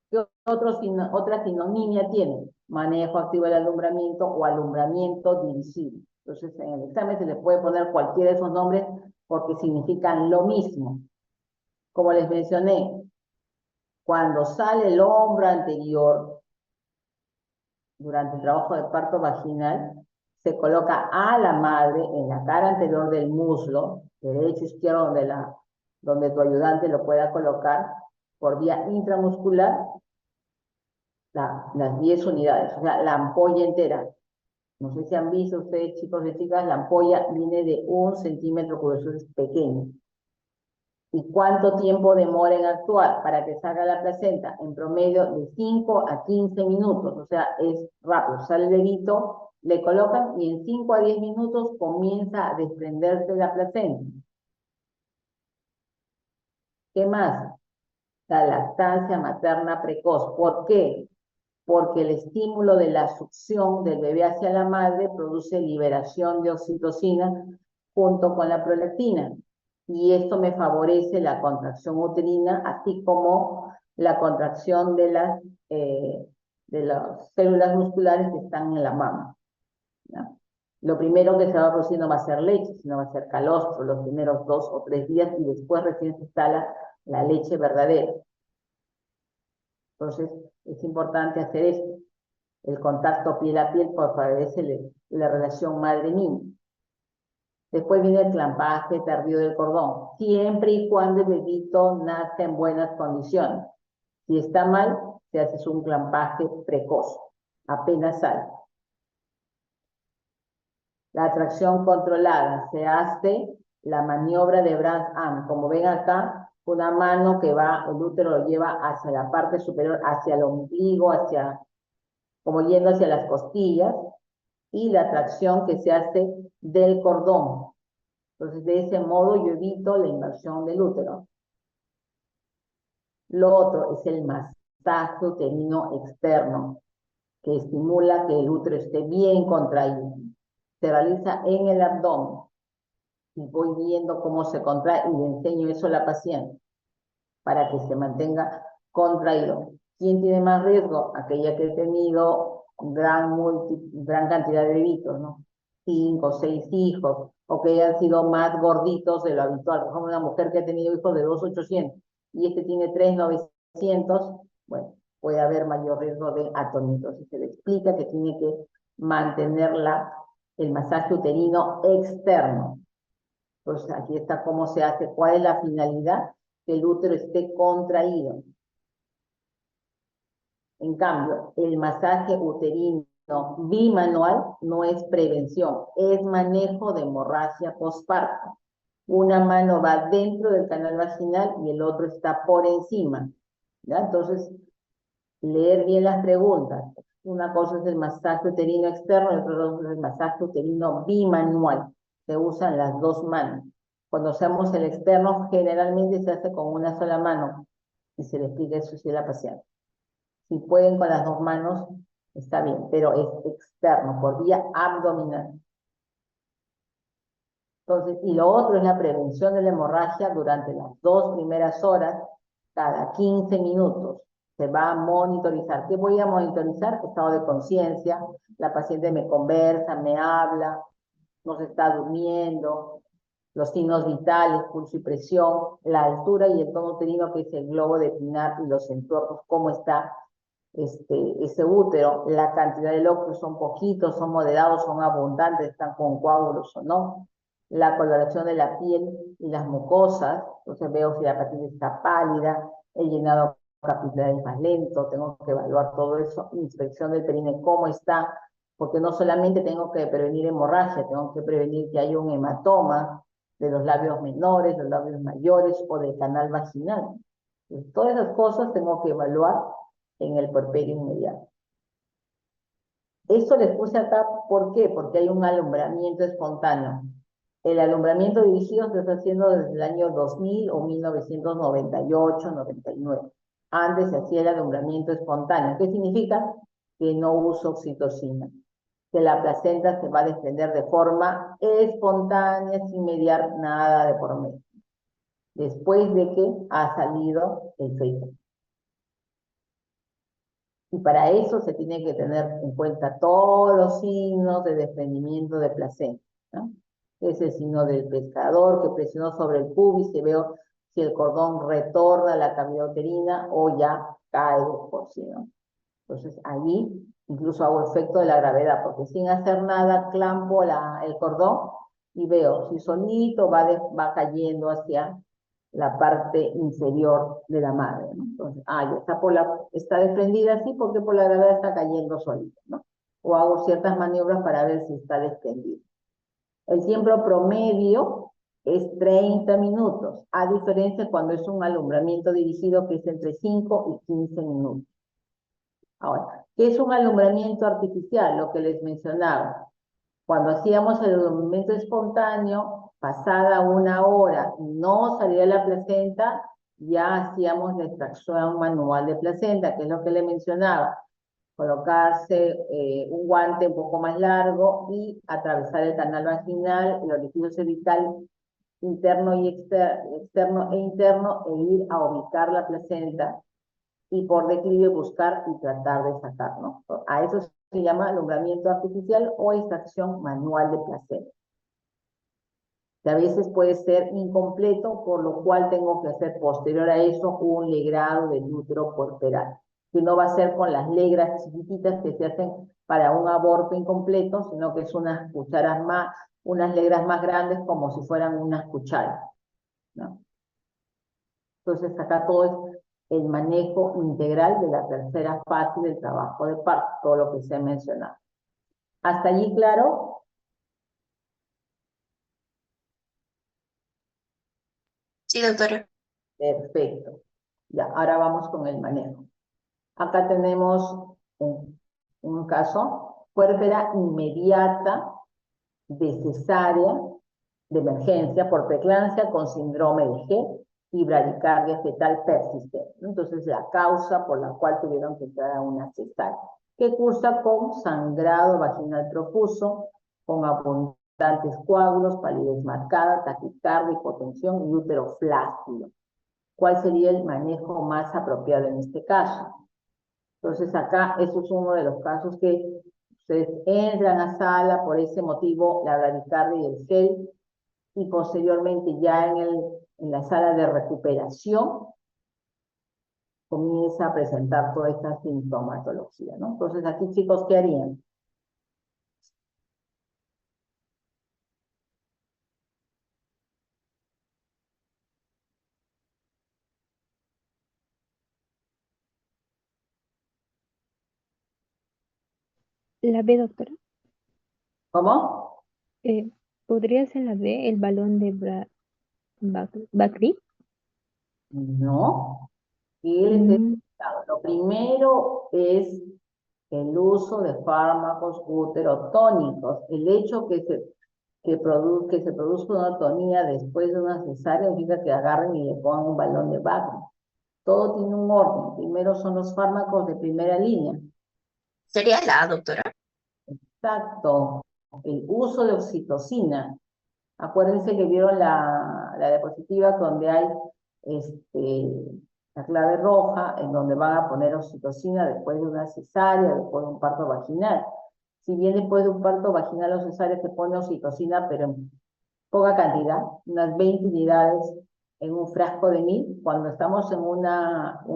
¿Qué otra sinonimia tiene? Manejo activo del alumbramiento o alumbramiento dirigido. Entonces, en el examen se le puede poner cualquiera de esos nombres porque significan lo mismo. Como les mencioné, cuando sale el hombro anterior durante el trabajo de parto vaginal, se coloca a la madre en la cara anterior del muslo, derecho, izquierdo, donde tu ayudante lo pueda colocar, por vía intramuscular, las 10 unidades, o sea, la ampolla entera. No sé si han visto ustedes, chicos y chicas, la ampolla viene de 1 centímetro cúbico, eso es pequeño. ¿Y cuánto tiempo demora en actuar para que salga la placenta? En promedio de 5 a 15 minutos, o sea, es rápido. Sale el bebito, le colocan y en 5 a 10 minutos comienza a desprenderse la placenta. ¿Qué más? La lactancia materna precoz. ¿Por qué? Porque el estímulo de la succión del bebé hacia la madre produce liberación de oxitocina junto con la prolactina. Y esto me favorece la contracción uterina, así como la contracción de las células musculares que están en la mama, ¿no? Lo primero que se va a producir no va a ser leche, sino va a ser calostro los primeros 2 o 3 días y después recién se instala la leche verdadera. Entonces, es importante hacer esto. El contacto piel a piel favorece la relación madre-niño. Después viene el clampaje tardío del cordón, siempre y cuando el bebito nazca en buenas condiciones. Si está mal, se hace un clampaje precoz, apenas sale. La atracción controlada, se hace la maniobra de Brand-Am. Como ven acá, una mano que va, el útero lo lleva hacia la parte superior, hacia el ombligo, como yendo hacia las costillas, y la tracción que se hace del cordón. Entonces, de ese modo yo evito la inversión del útero. Lo otro es el masaje uterino externo, que estimula que el útero esté bien contraído. Se realiza en el abdomen. Y voy viendo cómo se contrae y le enseño eso a la paciente para que se mantenga contraído. ¿Quién tiene más riesgo? Aquella que ha tenido gran cantidad de bebitos, ¿no? 5 o 6 hijos, o que hayan sido más gorditos de lo habitual. Por ejemplo, una mujer que ha tenido hijos de 2.800 y este tiene 3.900, bueno, puede haber mayor riesgo de atonitosis. Se le explica que tiene que mantener el masaje uterino externo. Entonces, aquí está cómo se hace, cuál es la finalidad, que el útero esté contraído. En cambio, el masaje uterino bimanual no es prevención, es manejo de hemorragia postparto. Una mano va dentro del canal vaginal y el otro está por encima, ¿ya? Entonces, leer bien las preguntas. Una cosa es el masaje uterino externo y otra cosa es el masaje uterino bimanual. Se usan las 2 manos. Cuando hacemos el externo, generalmente se hace con una sola mano y se le explica eso a la paciente. Si pueden con las 2 manos, está bien, pero es externo, por vía abdominal. Entonces, y lo otro es la prevención de la hemorragia durante las 2 primeras horas, cada 15 minutos. Se va a monitorizar. ¿Qué voy a monitorizar? Estado de conciencia, la paciente me conversa, me habla, no se está durmiendo, los signos vitales, pulso y presión, la altura y el tono uterino, que es el globo de Pinat y los entornos, cómo está ese útero, la cantidad de lóculos, son poquitos, son moderados, son abundantes, están con coágulos o no, la coloración de la piel y las mucosas, entonces veo si la paciente está pálida, el llenado capilar es más lento, tengo que evaluar todo eso, inspección del perine, cómo está, porque no solamente tengo que prevenir hemorragia, tengo que prevenir que haya un hematoma de los labios menores, los labios mayores o del canal vaginal. Entonces, todas esas cosas tengo que evaluar en el puerperio inmediato. Esto les puse acá ¿Por qué? Porque hay un alumbramiento espontáneo. El alumbramiento dirigido se está haciendo desde el año 2000 o 1998, 99. Antes se hacía el alumbramiento espontáneo. ¿Qué significa? Que no uso oxitocina. Que la placenta se va a desprender de forma espontánea, sin mediar nada de por medio, después de que ha salido el feto. Y para eso se tiene que tener en cuenta todos los signos de desprendimiento de placenta, ¿no? Es el signo del pescador que presionó sobre el pubis y veo si el cordón retorna a la cavidad uterina o ya cae de por sí, ¿no? Entonces allí incluso hago efecto de la gravedad, porque sin hacer nada clampo el cordón y veo si solito va cayendo hacia la parte inferior de la madre, ¿no? Entonces, ya está desprendida así porque por la gravedad está cayendo solito, ¿no? O hago ciertas maniobras para ver si está desprendida. El tiempo promedio es 30 minutos, a diferencia cuando es un alumbramiento dirigido que es entre 5 y 15 minutos. Ahora, ¿qué es un alumbramiento artificial? Lo que les mencionaba. Cuando hacíamos el alumbramiento espontáneo, pasada 1 hora y no salía la placenta, ya hacíamos la extracción manual de placenta, que es lo que le mencionaba. Colocarse un guante un poco más largo y atravesar el canal vaginal, el orificio cervical interno y externo e interno, e ir a ubicar la placenta y por declive buscar y tratar de sacar, ¿no? A eso se llama alumbramiento artificial o extracción manual de placenta. Que a veces puede ser incompleto, por lo cual tengo que hacer posterior a eso un legrado del útero puerperal, que no va a ser con las legras chiquititas que se hacen para un aborto incompleto, sino que es unas cucharas más, unas legras más grandes como si fueran unas cucharas, ¿no? Entonces acá todo es el manejo integral de la tercera fase del trabajo de parto, todo lo que se ha mencionado. ¿Hasta allí claro? Sí, doctora. Perfecto. Ya, ahora vamos con el manejo. Acá tenemos un caso, puérpera inmediata de cesárea, de emergencia por preeclampsia con síndrome de G y bradicardia fetal persistente. Entonces, la causa por la cual tuvieron que entrar a una cesárea, que cursa con sangrado vaginal profuso, con abundantes coágulos, palidez marcada, taquicardia, hipotensión y útero flácido. ¿Cuál sería el manejo más apropiado en este caso? Entonces acá, eso es uno de los casos que ustedes entran a sala, por ese motivo, la bradicardia y el gel, y posteriormente ya en la sala de recuperación comienza a presentar toda esta sintomatología, ¿no? Entonces aquí, chicos, ¿qué harían? La B, doctora. ¿Cómo? ¿Podría ser la B, el balón de Bakri? No. ¿Qué les he Mm, explicado? Lo primero es el uso de fármacos uterotónicos. El hecho que se produzca una tonía después de una cesárea significa que agarren y le pongan un balón de Bakri. Todo tiene un orden. Primero son los fármacos de primera línea. ¿Sería la A, doctora? Exacto. El uso de oxitocina. Acuérdense que vieron la diapositiva donde hay la clave roja, en donde van a poner oxitocina después de una cesárea, después de un parto vaginal. Si bien después de un parto vaginal o cesárea se pone oxitocina, pero en poca cantidad, unas 20 unidades en un frasco de 1000, cuando estamos en un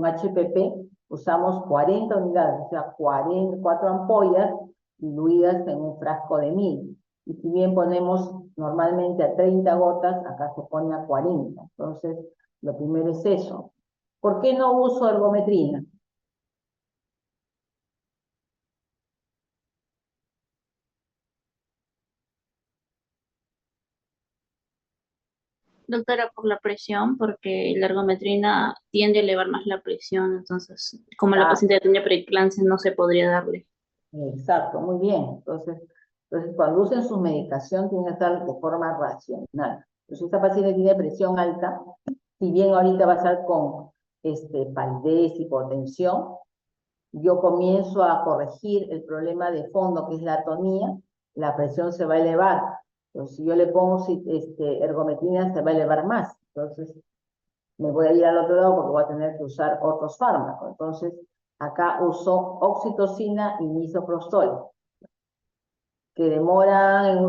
HPP, usamos 40 unidades, o sea, 4 ampollas diluidas en un frasco de 1000. Y si bien ponemos normalmente a 30 gotas, acá se pone a 40. Entonces, lo primero es eso. ¿Por qué no uso ergometrina? Doctora, por la presión, porque la ergometrina tiende a elevar más la presión, entonces, como la Ah, paciente ya tenía preeclampsia, no se podría darle. exacto, muy bien. Entonces, Entonces, cuando usen su medicación, tienen que estar de forma racional. Entonces, si esta paciente tiene presión alta, si bien ahorita va a estar con palidez, hipotensión, yo comienzo a corregir el problema de fondo, que es la atonía, la presión se va a elevar. Entonces, si yo le pongo ergometrina, se va a elevar más. Entonces, me voy a ir al otro lado porque voy a tener que usar otros fármacos. Entonces, acá uso oxitocina y misoprostol, que demoran en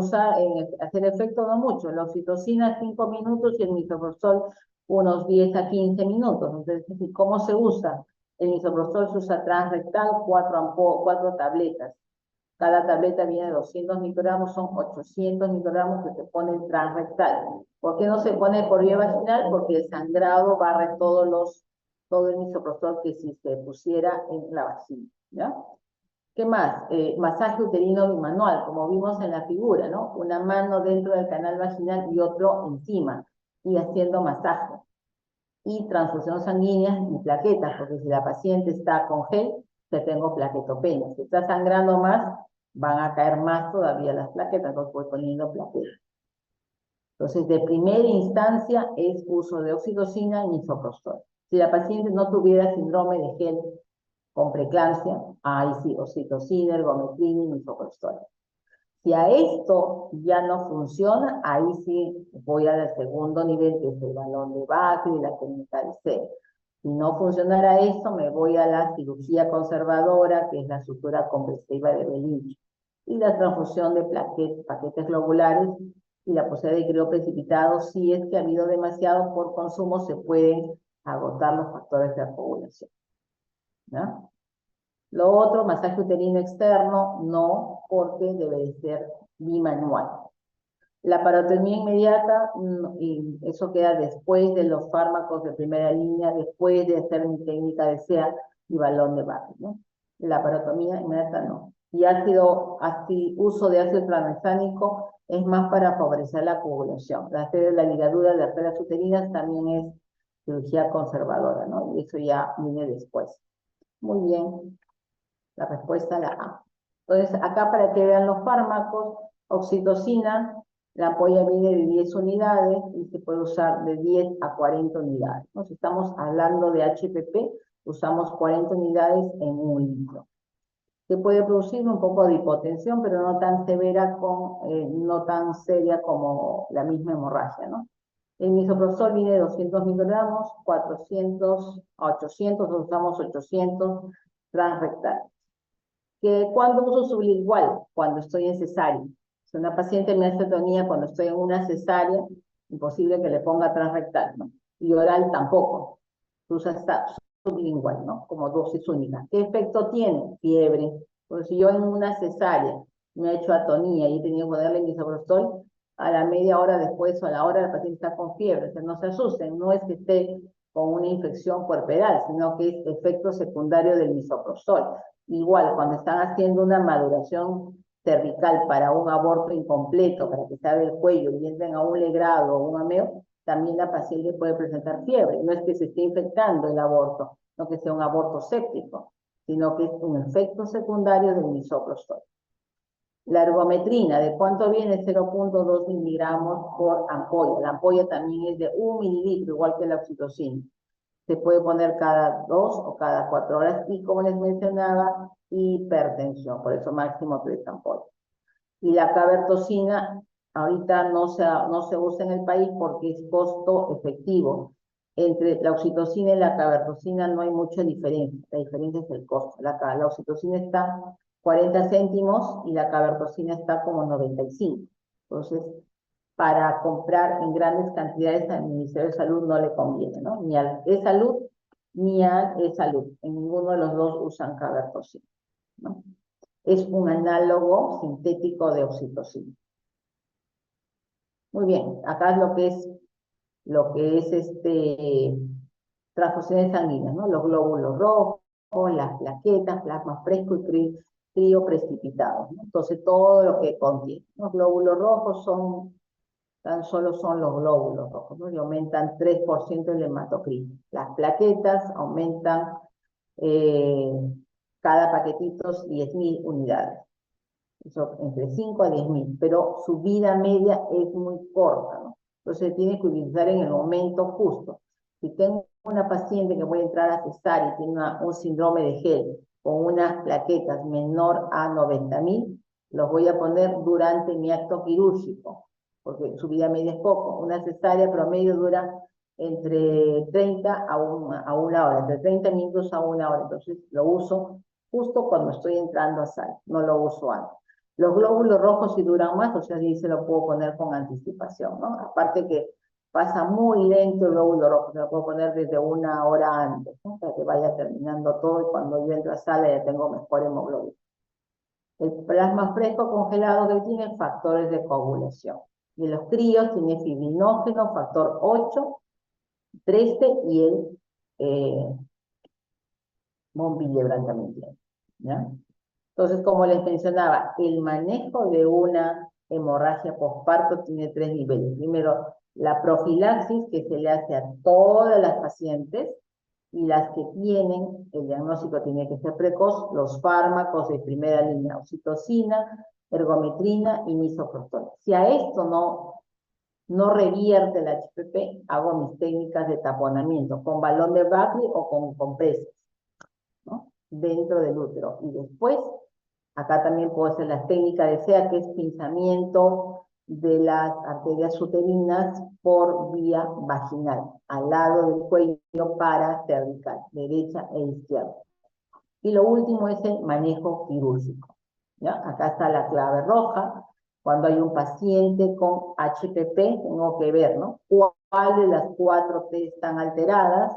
hacer efecto no mucho. La oxitocina 5 minutos y el misoprostol unos 10 a 15 minutos. Entonces, ¿cómo se usa? El misoprostol se usa transrectal, 4 tabletas. Cada tableta viene de 200 microgramos, son 800 microgramos que se ponen transrectal. ¿Por qué no se pone por vía vaginal? Porque el sangrado barre todo el misoprostol que si se pusiera en la vagina, ¿ya? ¿Qué más? Masaje uterino bimanual, como vimos en la figura, ¿no? Una mano dentro del canal vaginal y otro encima, y haciendo masaje. Y transfusión sanguínea y plaquetas, porque si la paciente está con gel, yo tengo plaquetopenia. Si está sangrando más, van a caer más todavía las plaquetas, entonces voy poniendo plaquetas. Entonces, de primera instancia es uso de oxitocina y misoprostol. Si la paciente no tuviera síndrome de gel con preeclampsia, ahí sí, oxitocina, ergometrina y misoprostol. Si a esto ya no funciona, ahí sí voy al segundo nivel, que es el balón de Bacri y la técnica de C. Si no funcionara eso, me voy a la cirugía conservadora, que es la sutura compresiva de Belinch, y la transfusión de paquetes globulares y la posibilidad de crioprecipitado. Si es que ha habido demasiado por consumo, se pueden agotar los factores de coagulación, ¿no? Lo otro, masaje uterino externo, no, porque debe de ser bimanual. La parotomía inmediata, y eso queda después de los fármacos de primera línea, después de hacer mi técnica de SEA y balón de Bacri, ¿no? La parotomía inmediata no. Y uso de ácido tranexámico es más para favorecer la coagulación. La ligadura de arterias uterinas también es cirugía conservadora, ¿no? Y eso ya viene después. Muy bien. La respuesta la A. Entonces, acá para que vean los fármacos, oxitocina, la ampolla viene de 10 unidades y se puede usar de 10 a 40 unidades, ¿no? Si estamos hablando de HPP, usamos 40 unidades en 1 litro. Se puede producir un poco de hipotensión, pero no tan severa, no tan seria como la misma hemorragia, ¿no? El misoprostol viene de 200 microgramos, 400 a 800, usamos 800 transrectal. ¿Cuándo uso sublingual? Cuando estoy en cesárea. Si una paciente me hace atonía cuando estoy en una cesárea, imposible que le ponga transrectal, ¿no? Y oral tampoco. Usa sublingual, ¿no? Como dosis única. ¿Qué efecto tiene? Fiebre. Porque si yo en una cesárea me he hecho atonía y he tenido que ponerle misoprostol, a la media hora después o a la hora la paciente está con fiebre. O sea, no se asusten, no es que esté con una infección puerperal, sino que es efecto secundario del misoprostol. Igual, cuando están haciendo una maduración cervical para un aborto incompleto, para que sea del cuello y entren a un legrado o un ameo, también la paciente puede presentar fiebre. No es que se esté infectando el aborto, no que sea un aborto séptico, sino que es un efecto secundario del misoprostol. La ergometrina, ¿de cuánto viene? 0.2 miligramos por ampolla. La ampolla también es de 1 mililitro, igual que la oxitocina. Se puede poner cada 2 o cada 4 horas y, como les mencionaba, hipertensión, por eso máximo 3 ampollas. Y la cabertocina ahorita no se usa en el país porque es costo efectivo. Entre la oxitocina y la cabertocina no hay mucha diferencia, la diferencia es el costo. La oxitocina está 40 céntimos y la cabertocina está como 95. Entonces, para comprar en grandes cantidades al Ministerio de Salud no le conviene, ¿no? Ni al E-Salud ni al E-Salud. En ninguno de los dos usan cabertocina, ¿no? Es un análogo sintético de oxitocina. Muy bien, acá es lo que es transfusiones sanguíneas, ¿no? Los glóbulos rojos, las plaquetas, plasma fresco y crioprecipitados, ¿no? Entonces, todo lo que contiene. Los glóbulos rojos tan solo son los glóbulos rojos, ¿no? Y aumentan 3% el hematocrito. Las plaquetas aumentan cada paquetito 10.000 unidades. Eso, entre 5 a 10.000, pero su vida media es muy corta, ¿no? Entonces tiene que utilizar en el momento justo. Si tengo una paciente que voy a entrar a cesárea y tiene un síndrome de Gel con unas plaquetas menor a 90.000, los voy a poner durante mi acto quirúrgico, porque su vida media es poco. Una cesárea promedio dura entre 30 a una hora, entre 30 minutos a una hora. Entonces lo uso justo cuando estoy entrando a sala, no lo uso antes. Los glóbulos rojos sí duran más, o sea, sí se lo puedo poner con anticipación, ¿no? Aparte que pasa muy lento el glóbulo rojo, se lo puedo poner desde una hora antes, ¿no? Para que vaya terminando todo y cuando yo entro a sala ya tengo mejor hemoglobina. El plasma fresco congelado que tiene factores de coagulación. Y en los críos tiene fibrinógeno, factor 8, 13 y el Montpellier también tiene, ¿ya? Entonces, como les mencionaba, el manejo de una hemorragia posparto tiene 3 niveles. Primero, la profilaxis que se le hace a todas las pacientes y las que tienen, el diagnóstico tiene que ser precoz, los fármacos de primera línea, oxitocina, ergometrina y misoprostol. Si a esto no revierte el HPP, hago mis técnicas de taponamiento con balón de Buckley o con compresas, ¿no? Dentro del útero. Y después, acá también puedo hacer las técnicas de SEA, que es pinzamiento de las arterias uterinas por vía vaginal, al lado del cuello para cervical, derecha e izquierda. Y lo último es el manejo quirúrgico, ¿ya? Acá está la clave roja. Cuando hay un paciente con HPP, tengo que ver, ¿no?, cuál de las 4 T están alteradas,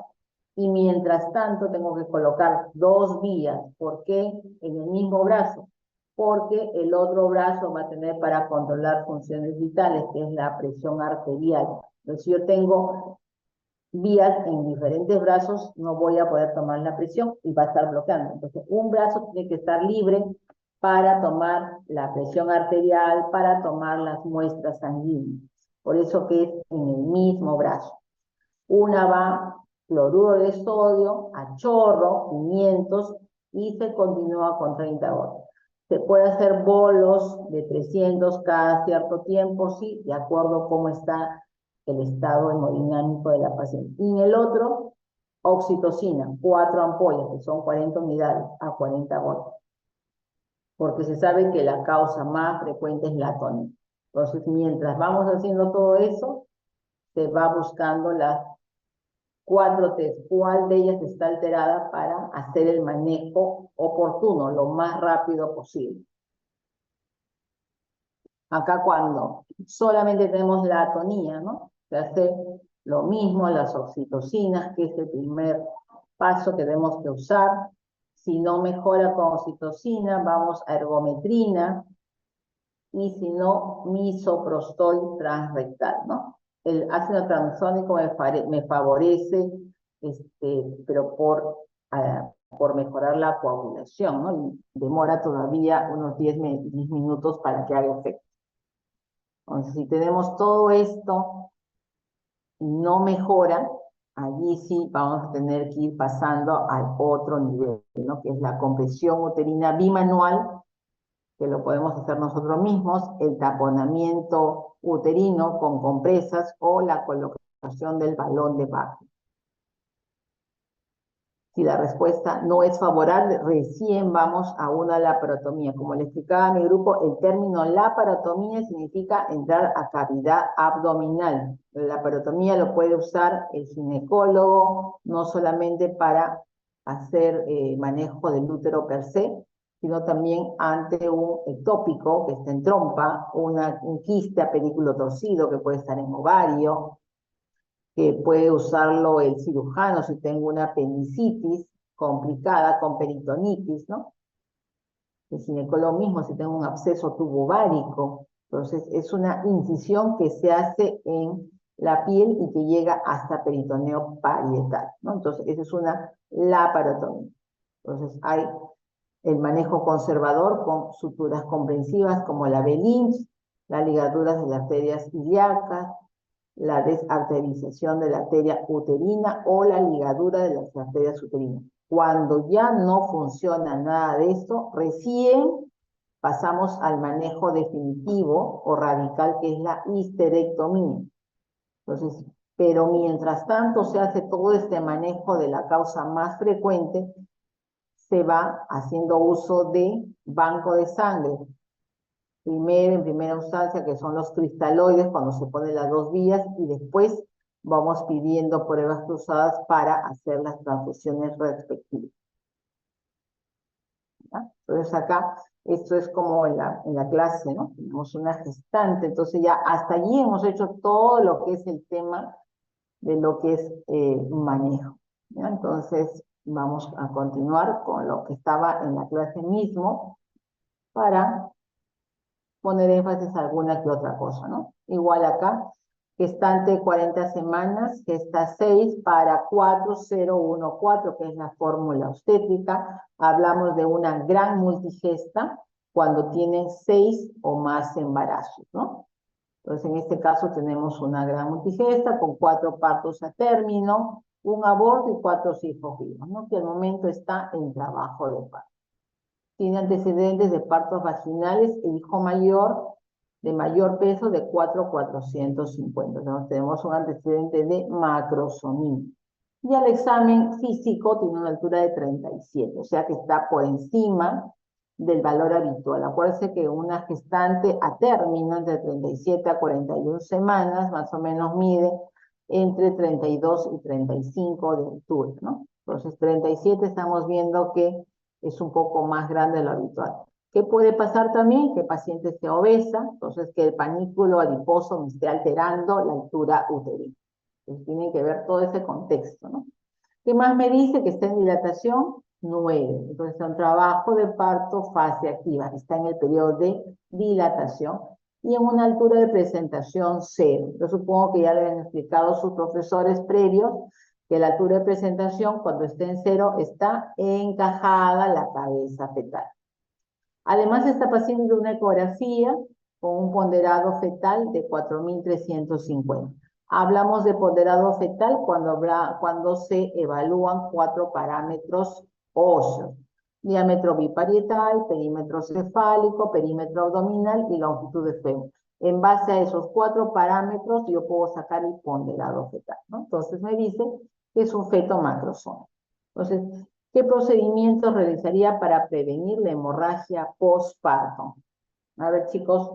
y mientras tanto tengo que colocar 2 vías. ¿Por qué en el mismo brazo? Porque el otro brazo va a tener para controlar funciones vitales, que es la presión arterial. Entonces, si yo tengo vías en diferentes brazos, no voy a poder tomar la presión y va a estar bloqueando. Entonces, un brazo tiene que estar libre para tomar la presión arterial, para tomar las muestras sanguíneas. Por eso que es en el mismo brazo. Una va cloruro de sodio a chorro, 500, y se continúa con 30 gotas. Se puede hacer bolos de 300 cada cierto tiempo, sí, de acuerdo a cómo está el estado hemodinámico de la paciente. Y en el otro, oxitocina, 4 ampollas, que son 40 unidades a 40 gotas. Porque se sabe que la causa más frecuente es la atonía. Entonces, mientras vamos haciendo todo eso, se va buscando las 4 test, cuál de ellas está alterada para hacer el manejo oportuno, lo más rápido posible. Acá cuando solamente tenemos la atonía, ¿no?, se hace lo mismo, las oxitocinas, que es el primer paso que tenemos que usar. Si no mejora con oxitocina, vamos a ergometrina, y si no, misoprostol transrectal, ¿no? El ácido transónico me favorece, pero por mejorar la coagulación, ¿no? Y demora todavía unos 10 minutos para que haga efecto. Entonces, si tenemos todo esto y no mejora, allí sí vamos a tener que ir pasando al otro nivel, ¿no?, que es la compresión uterina bimanual, que lo podemos hacer nosotros mismos, el taponamiento uterino con compresas o la colocación del balón de Buckley. Si la respuesta no es favorable, recién vamos a una laparotomía. Como le explicaba a mi grupo, el término laparotomía significa entrar a cavidad abdominal. La laparotomía lo puede usar el ginecólogo, no solamente para hacer manejo del útero per se, sino también ante un ectópico que está en trompa, un quiste a pedículo torcido que puede estar en ovario, que puede usarlo el cirujano si tengo una apendicitis complicada con peritonitis, ¿no? El ginecólogo mismo si tengo un absceso tubovárico. Entonces, es una incisión que se hace en la piel y que llega hasta peritoneo parietal, ¿no? Entonces, esa es una laparotomía. Entonces, hay el manejo conservador con suturas comprensivas como la B-Lynch, las ligaduras de las arterias ilíacas, la desarterización de la arteria uterina o la ligadura de las arterias uterinas. Cuando ya no funciona nada de esto, recién pasamos al manejo definitivo o radical, que es la histerectomía. Entonces, pero mientras tanto se hace todo este manejo de la causa más frecuente, se va haciendo uso de banco de sangre. Primero, en primera instancia, que son los cristaloides, cuando se ponen las dos vías, y después vamos pidiendo pruebas cruzadas para hacer las transfusiones respectivas. ¿Ya? Entonces acá, esto es como en la clase, ¿no? Tenemos una gestante, entonces ya hasta allí hemos hecho todo lo que es el tema de lo que es manejo. ¿Ya? Entonces, vamos a continuar con lo que estaba en la clase mismo para poner énfasis a alguna que otra cosa, ¿no? Igual acá, gestante 40 semanas, gesta 6 para 4014, que es la fórmula obstétrica. Hablamos de una gran multigesta cuando tienen 6 o más embarazos, ¿no? Entonces, en este caso tenemos una gran multigesta con 4 partos a término, un aborto y 4 hijos vivos, ¿no? Que al momento está en trabajo de parto. Tiene antecedentes de partos vaginales e hijo mayor de mayor peso de 4,450. Entonces tenemos un antecedente de macrosomía. Y el examen físico tiene una altura de 37, o sea que está por encima del valor habitual. Acuérdense que una gestante a término entre 37 a 41 semanas, más o menos mide entre 32 y 35 de altura, ¿no? Entonces 37 estamos viendo que es un poco más grande de lo habitual. ¿Qué puede pasar también? Que el paciente sea obesa, entonces que el panículo adiposo me esté alterando la altura uterina. Entonces tienen que ver todo ese contexto, ¿no? ¿Qué más me dice? Que está en dilatación 9. Entonces es un trabajo de parto fase activa. Está en el periodo de dilatación y en una altura de presentación 0. Yo supongo que ya le han explicado sus profesores previos que la altura de presentación cuando esté en 0 está encajada la cabeza fetal. Además está haciendo una ecografía con un ponderado fetal de 4.350. Hablamos de ponderado fetal cuando se evalúan 4 parámetros óseos: diámetro biparietal, perímetro cefálico, perímetro abdominal y longitud de fémur. En base a esos 4 parámetros yo puedo sacar el ponderado fetal, ¿no? Entonces me dice que es un feto macrosómico. Entonces, ¿qué procedimientos realizaría para prevenir la hemorragia postparto? A ver, chicos.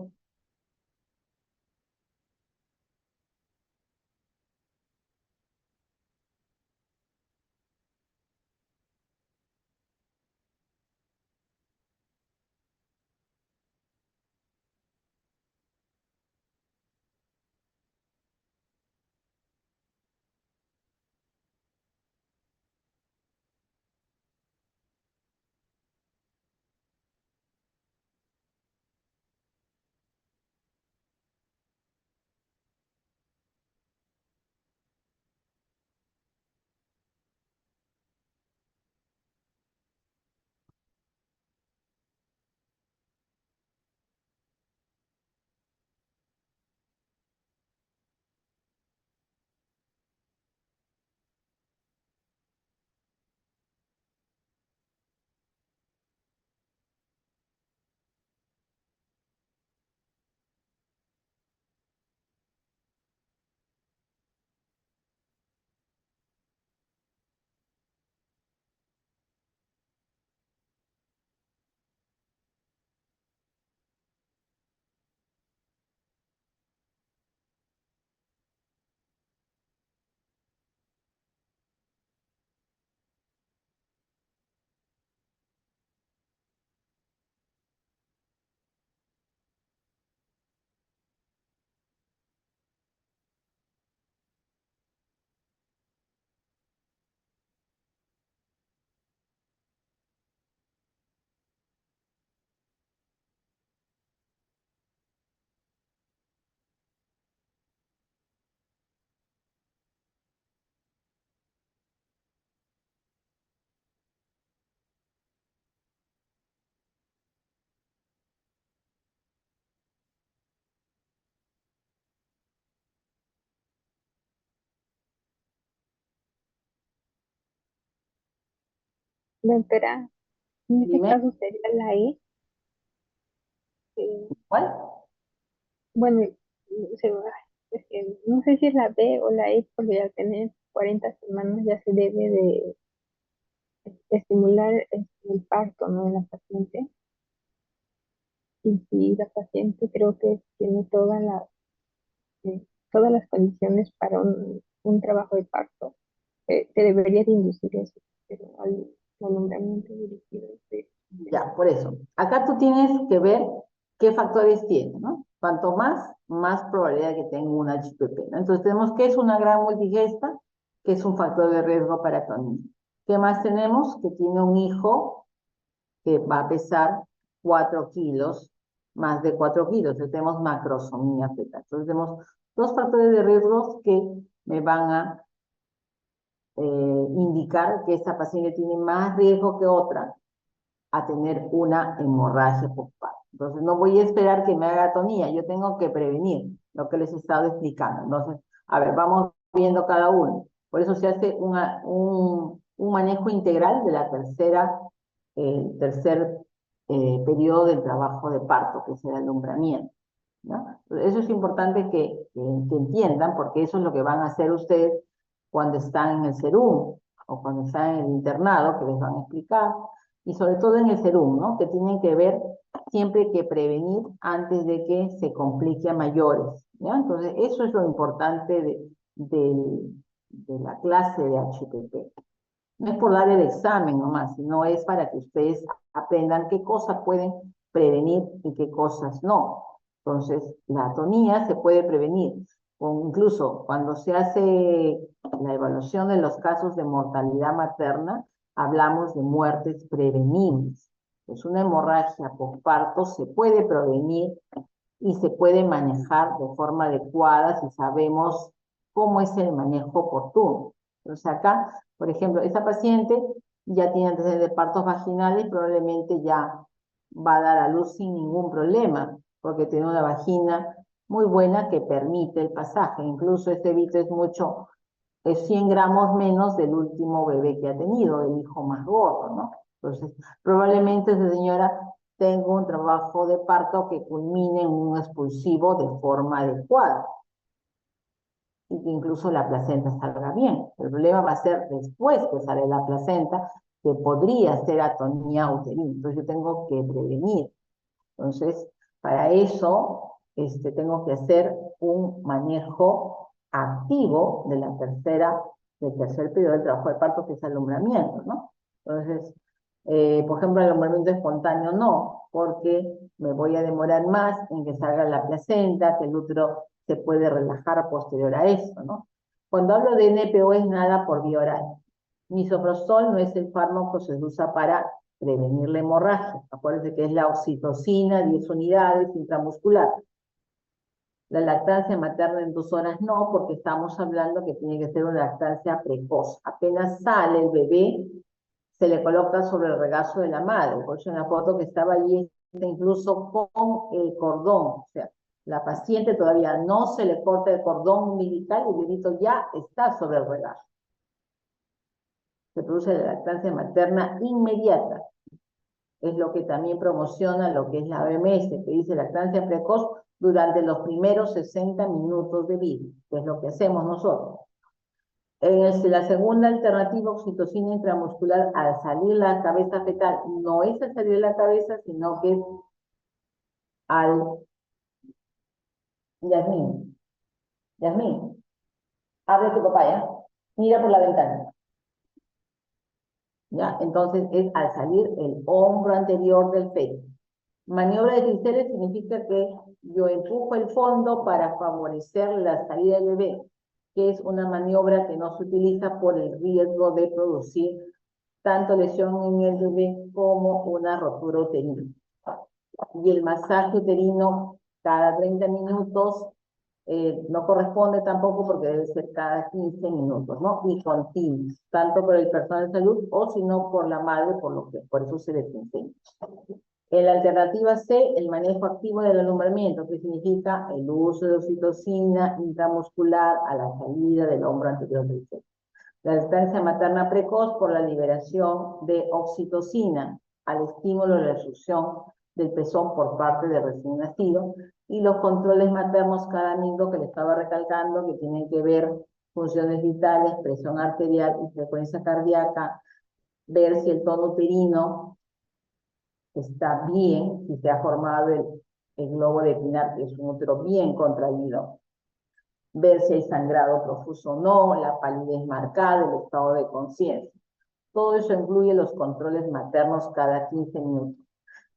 Doctora, en este Dime. caso sería la E. ¿Cuál? Bueno, es que no sé si es la B o la E, porque al tener 40 semanas ya se debe de estimular el parto, ¿no? En la paciente. Y si la paciente creo que tiene todas las condiciones para un trabajo de parto, se debería de inducir eso, pero al nombramiento dirigido. Ya, por eso. Acá tú tienes que ver qué factores tiene, ¿no? Cuanto más probabilidad de que tenga una HPP, ¿no? Entonces tenemos que es una gran multigesta, que es un factor de riesgo para atonía. ¿Qué más tenemos? Que tiene un hijo que va a pesar 4 kilos, más de 4 kilos. Entonces tenemos macrosomía fetal. Entonces tenemos dos factores de riesgo que me van a indicar que esta paciente tiene más riesgo que otra a tener una hemorragia postparto. Entonces, no voy a esperar que me haga atonía, yo tengo que prevenir lo que les he estado explicando. Entonces, a ver, vamos viendo cada uno. Por eso se hace un manejo integral de la tercer periodo del trabajo de parto, que es el alumbramiento, ¿no? Eso es importante que entiendan, porque eso es lo que van a hacer ustedes cuando están en el SERUM o cuando están en el internado, que les van a explicar, y sobre todo en el SERUM, ¿no? Que tienen que ver siempre que prevenir antes de que se complique a mayores, ¿ya? Entonces, eso es lo importante de la clase de HPP. No es por dar el examen nomás, sino es para que ustedes aprendan qué cosas pueden prevenir y qué cosas no. Entonces, la atonía se puede prevenir. Incluso cuando se hace la evaluación de los casos de mortalidad materna, hablamos de muertes prevenibles. Pues una hemorragia postparto se puede prevenir y se puede manejar de forma adecuada si sabemos cómo es el manejo oportuno. Entonces acá, por ejemplo, esta paciente ya tiene antecedentes de partos vaginales, probablemente ya va a dar a luz sin ningún problema, porque tiene una vagina muy buena que permite el pasaje. Incluso este vito es 100 gramos menos del último bebé que ha tenido, el hijo más gordo, ¿no? Entonces, probablemente esa señora tenga un trabajo de parto que culmine en un expulsivo de forma adecuada y que incluso la placenta salga bien. El problema va a ser después que sale la placenta, que podría ser atonía uterina. Entonces yo tengo que prevenir. Entonces, para eso tengo que hacer un manejo activo de del tercer periodo del trabajo de parto, que es alumbramiento, ¿no? Entonces, por ejemplo, el alumbramiento espontáneo no, porque me voy a demorar más en que salga la placenta, que el útero se puede relajar posterior a eso, ¿no? Cuando hablo de NPO es nada por vía oral. Misoprostol no es el fármaco que se usa para prevenir la hemorragia. Acuérdense que es la oxitocina, 10 unidades intramuscular. La lactancia materna en 2 horas no, porque estamos hablando que tiene que ser una lactancia precoz. Apenas sale el bebé, se le coloca sobre el regazo de la madre. Por eso en la foto que estaba allí, incluso con el cordón. O sea, la paciente todavía no se le corta el cordón umbilical y el bebito ya está sobre el regazo. Se produce la lactancia materna inmediata. Es lo que también promociona lo que es la OMS, que dice lactancia precoz durante los primeros 60 minutos de vida, que es lo que hacemos nosotros. La segunda alternativa, oxitocina intramuscular, al salir la cabeza fetal, no es al salir la cabeza, sino que es al... Yasmín, abre tu papaya, mira por la ventana. ¿Ya? Entonces es al salir el hombro anterior del feto. Maniobra de Clisteres significa que yo empujo el fondo para favorecer la salida del bebé, que es una maniobra que no se utiliza por el riesgo de producir tanto lesión en el bebé como una rotura uterina. Y el masaje uterino cada 30 minutos no corresponde tampoco porque debe ser cada 15 minutos, ¿no? Y continuo, tanto por el personal de salud o si no por la madre, por eso se les enseña. En la alternativa C, el manejo activo del alumbramiento, que significa el uso de oxitocina intramuscular a la salida del hombro anterior del feto. La lactancia materna precoz por la liberación de oxitocina al estímulo de la succión del pezón por parte del recién nacido, y los controles maternos cada minuto que le estaba recalcando, que tienen que ver funciones vitales, presión arterial y frecuencia cardíaca, ver si el tono uterino está bien, si se ha formado el globo de Pinat, que es un útero bien contraído, ver si hay sangrado profuso o no, la palidez marcada, el estado de conciencia. Todo eso incluye los controles maternos cada 15 minutos.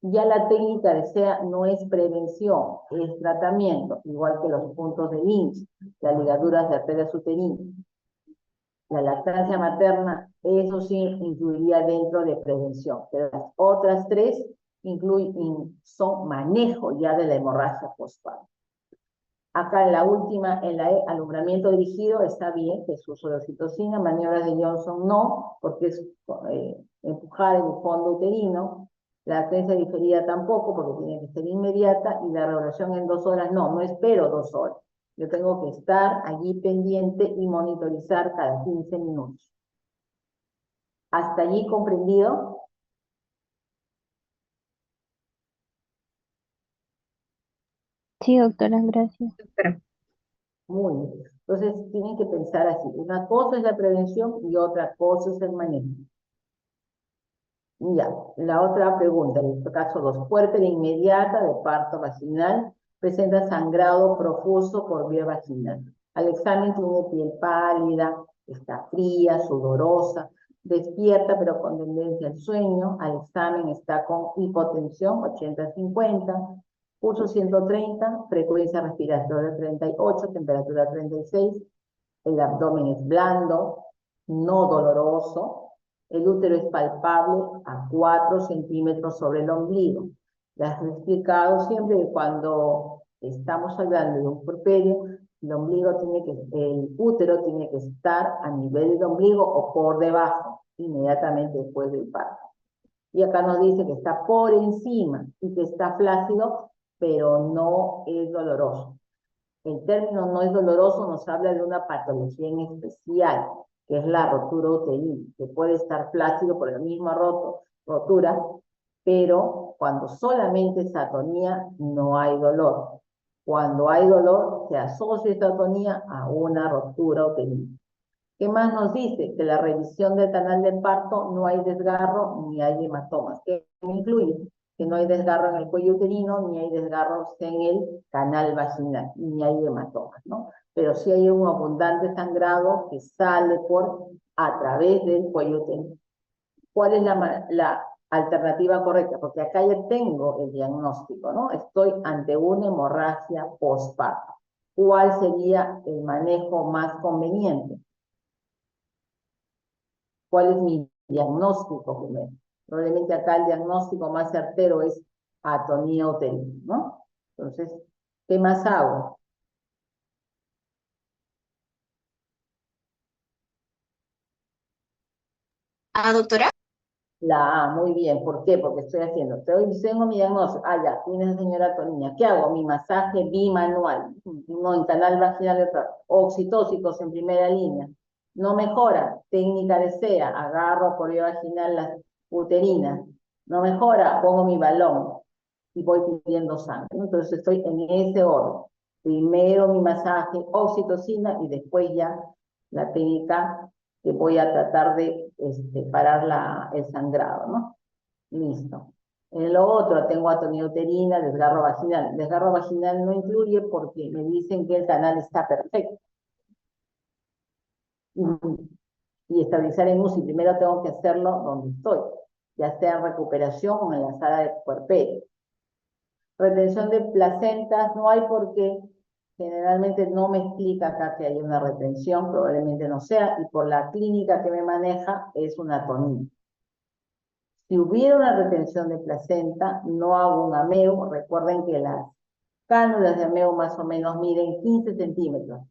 Ya la técnica de SEA no es prevención, es tratamiento, igual que los puntos de Lynch, las ligaduras de arterias uterinas. La lactancia materna, eso sí incluiría dentro de prevención, pero las otras tres son manejo ya de la hemorragia postparto. Acá en la última, en la alumbramiento dirigido, está bien, que es uso de oxitocina, maniobras de Johnson no, porque es empujar el fondo uterino, la lactancia diferida tampoco, porque tiene que ser inmediata, y la regulación en 2 horas no espero 2 horas. Yo tengo que estar allí pendiente y monitorizar cada 15 minutos. ¿Hasta allí comprendido? Sí, doctora, gracias. Doctora. Muy bien. Entonces tienen que pensar así. Una cosa es la prevención y otra cosa es el manejo. Ya, la otra pregunta, en este caso 2, puerpera inmediata de parto vaginal, presenta sangrado profuso por vía vaginal. Al examen tiene piel pálida, está fría, sudorosa, despierta pero con tendencia al sueño. Al examen está con hipotensión 80-50, pulso 130, frecuencia respiratoria 38, temperatura 36, el abdomen es blando, no doloroso. El útero es palpable a 4 centímetros sobre el ombligo. Les he explicado siempre que cuando estamos hablando de un puerperio, el útero tiene que estar a nivel del ombligo o por debajo, inmediatamente después del parto. Y acá nos dice que está por encima y que está flácido, pero no es doloroso. El término no es doloroso nos habla de una patología en especial, que es la rotura uterina, que puede estar flácido por la misma rotura, pero cuando solamente es atonía, no hay dolor. Cuando hay dolor, se asocia esta atonía a una rotura uterina. ¿Qué más nos dice? Que la revisión del canal de parto no hay desgarro ni hay hematomas. ¿Qué incluye? Que no hay desgarro en el cuello uterino, ni hay desgarros en el canal vaginal, ni hay hematomas, ¿no? Pero sí hay un abundante sangrado que sale a través del cuello uterino. ¿Cuál es la alternativa correcta? Porque acá ya tengo el diagnóstico, ¿no? Estoy ante una hemorragia postparto. ¿Cuál sería el manejo más conveniente? ¿Cuál es mi diagnóstico primero? Probablemente acá el diagnóstico más certero es atonía uterina, ¿no? Entonces, ¿qué más hago? Doctora. La A, muy bien. ¿Por qué? Porque estoy haciendo, tengo mi diagnóstico. Ah, ya, tiene señora atonía. ¿Qué hago? Mi masaje bimanual. No, en canal vaginal, oxitóxicos en primera línea. No mejora. Técnica de SEA. Agarro por vía vaginal las uterinas. No mejora. Pongo mi balón y voy pidiendo sangre, ¿no? Entonces estoy en ese orden. Primero mi masaje, oxitocina, y después ya la técnica que voy a tratar de parar el sangrado, ¿no? Listo. En lo otro tengo atonía uterina, desgarro vaginal. Desgarro vaginal no incluye porque me dicen que el canal está perfecto. Y estabilizar en UCI, primero tengo que hacerlo donde estoy, ya sea en recuperación o en la sala de puerperio. Retención de placentas no hay porque generalmente no me explica acá que hay una retención, probablemente no sea, y por la clínica que me maneja es una atonía. Si hubiera una retención de placenta, no hago un ameo. Recuerden que las cánulas de ameo más o menos miden 15 centímetros.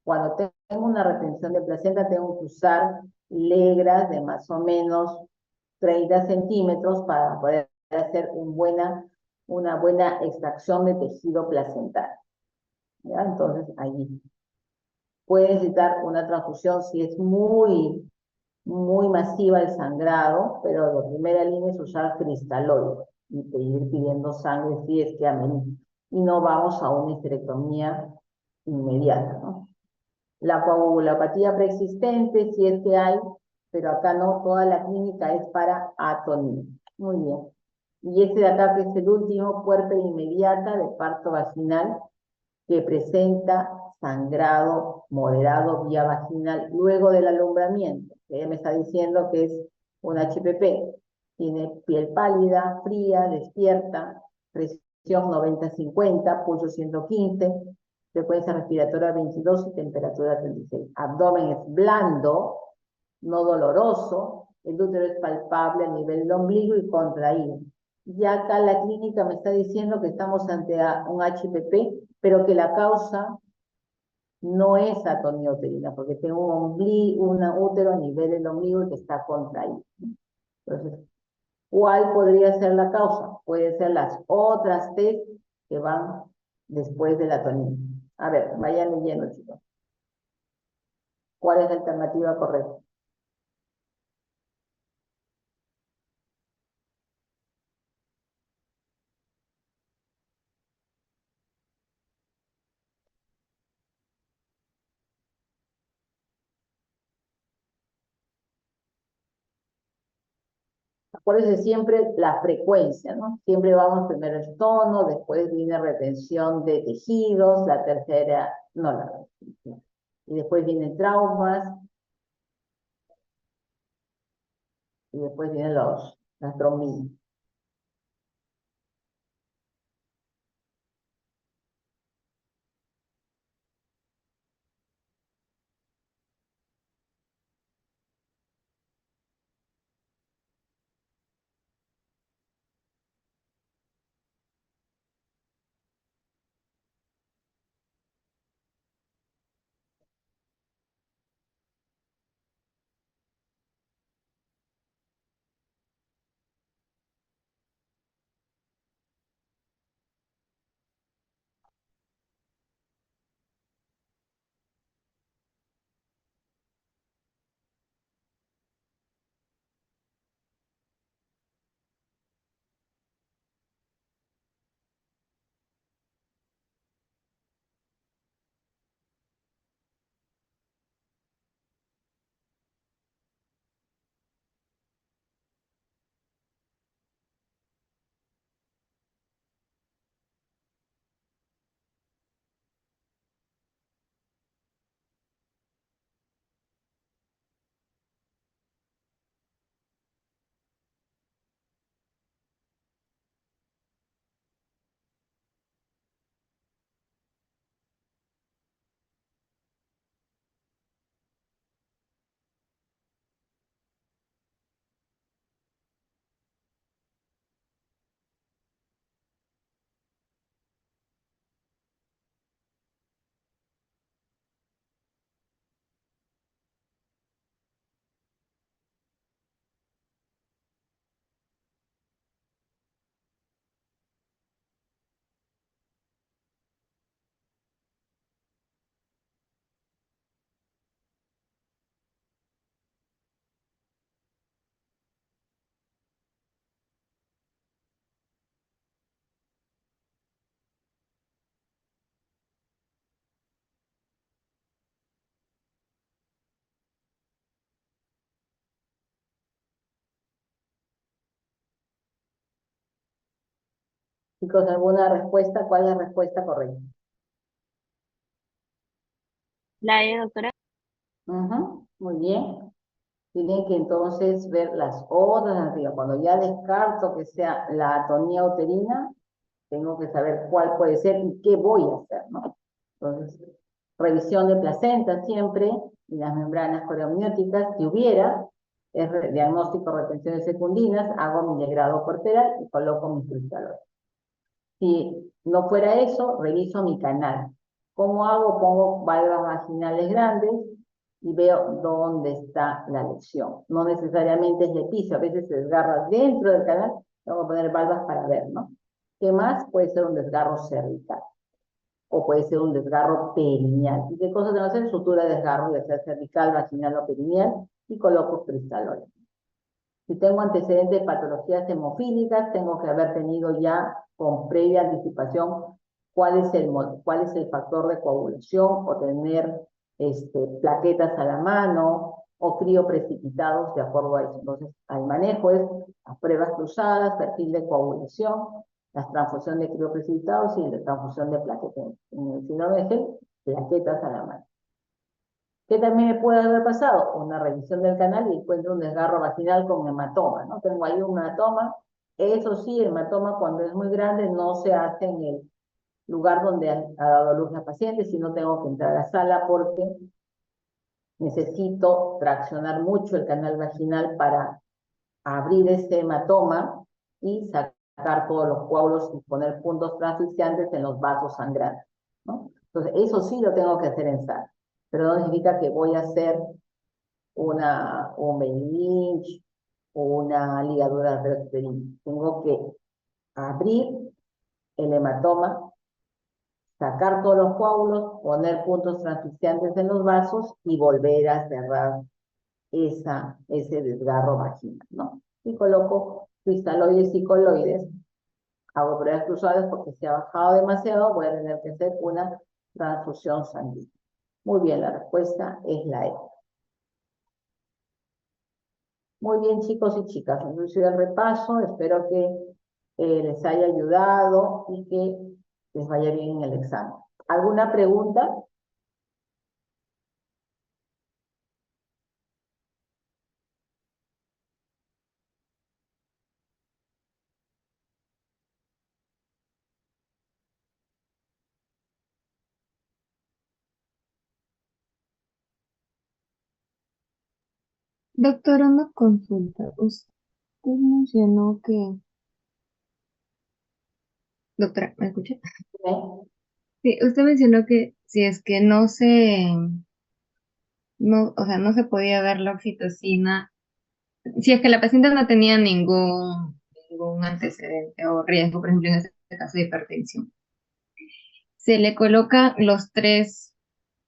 Cuando tengo una retención de placenta, tengo que usar legras de más o menos 30 centímetros para poder hacer una buena extracción de tejido placental. ¿Ya? Entonces, allí. Puede necesitar una transfusión si es muy masiva el sangrado, pero de primera línea es usar cristaloide. y seguir pidiendo sangre si es que amerita. Y no vamos a una histerectomía inmediata, ¿no? La coagulopatía preexistente, si es que hay, pero acá no, toda la clínica es para atonía. Muy bien. Y este de acá, que es el último, puerperia inmediata de parto vaginal, que presenta sangrado moderado vía vaginal luego del alumbramiento. Ella me está diciendo que es un HPP. Tiene piel pálida, fría, despierta, presión 90-50, pulso 115, frecuencia respiratoria 22 y temperatura 36. Abdomen es blando, no doloroso, el útero es palpable a nivel del ombligo y contraído. Ya acá la clínica me está diciendo que estamos ante un HPP, pero que la causa no es atonía uterina, porque tengo un útero a nivel del ombligo y que está contraído. Entonces, ¿cuál podría ser la causa? Puede ser las otras test que van después de la atonía. A ver, vayan leyendo, chicos. ¿Cuál es la alternativa correcta? Acuérdense siempre la frecuencia, ¿no? Siempre vamos primero el tono, después viene retención de tejidos, la tercera, no la retención. Y después vienen traumas, y después vienen las tromillas. Chicos, ¿alguna respuesta? ¿Cuál es la respuesta correcta? La E, doctora. Muy bien. Tienen que entonces ver las otras arriba. Cuando ya descarto que sea la atonía uterina, tengo que saber cuál puede ser y qué voy a hacer, ¿no? Entonces, revisión de placenta siempre, y las membranas coreamnióticas, si hubiera, diagnóstico de retenciones secundinas, hago mi degrado corporal y coloco mis cristaloides. Si no fuera eso, reviso mi canal. ¿Cómo hago? Pongo válvulas vaginales grandes y veo dónde está la lesión. No necesariamente es el piso, a veces se desgarra dentro del canal, tengo que poner válvulas para ver, ¿no? ¿Qué más? Puede ser un desgarro cervical o puede ser un desgarro perineal. ¿Y qué cosa tengo que hacer? Sutura de desgarro, ya sea cervical, vaginal o perineal, y coloco cristaloides. Si tengo antecedentes de patologías hemofílicas, tengo que haber tenido ya con previa anticipación cuál es el factor de coagulación o tener plaquetas a la mano o crioprecipitados de acuerdo a eso. Entonces, el manejo es las pruebas cruzadas, perfil de coagulación, la transfusión de crioprecipitados y la transfusión de plaquetas. En el síndrome de Gel, plaquetas a la mano. ¿Qué también me puede haber pasado? Una revisión del canal y encuentro un desgarro vaginal con hematoma, ¿no? Tengo ahí un hematoma. Eso sí, el hematoma cuando es muy grande no se hace en el lugar donde ha dado a luz la paciente, sino tengo que entrar a la sala porque necesito traccionar mucho el canal vaginal para abrir ese hematoma y sacar todos los coágulos y poner puntos transficiantes en los vasos sangrantes, ¿no? Entonces, eso sí lo tengo que hacer en sala, pero no significa que voy a hacer un Bench o una ligadura retroperitoneal. Tengo que abrir el hematoma, sacar todos los coágulos, poner puntos transficiantes en los vasos y volver a cerrar ese desgarro vaginal, ¿no? Y coloco cristaloides y coloides, hago pruebas cruzadas porque si ha bajado demasiado voy a tener que hacer una transfusión sanguínea. Muy bien, la respuesta es la E. Muy bien, chicos y chicas, entonces el repaso, espero que les haya ayudado y que les vaya bien en el examen. ¿Alguna pregunta? Doctora, una consulta. Usted mencionó que... Doctora, ¿me escucha? ¿Eh? Sí, usted mencionó que si es que no, o sea, no se podía dar la oxitocina, si es que la paciente no tenía ningún antecedente o riesgo, por ejemplo, en este caso de hipertensión, ¿se le colocan los tres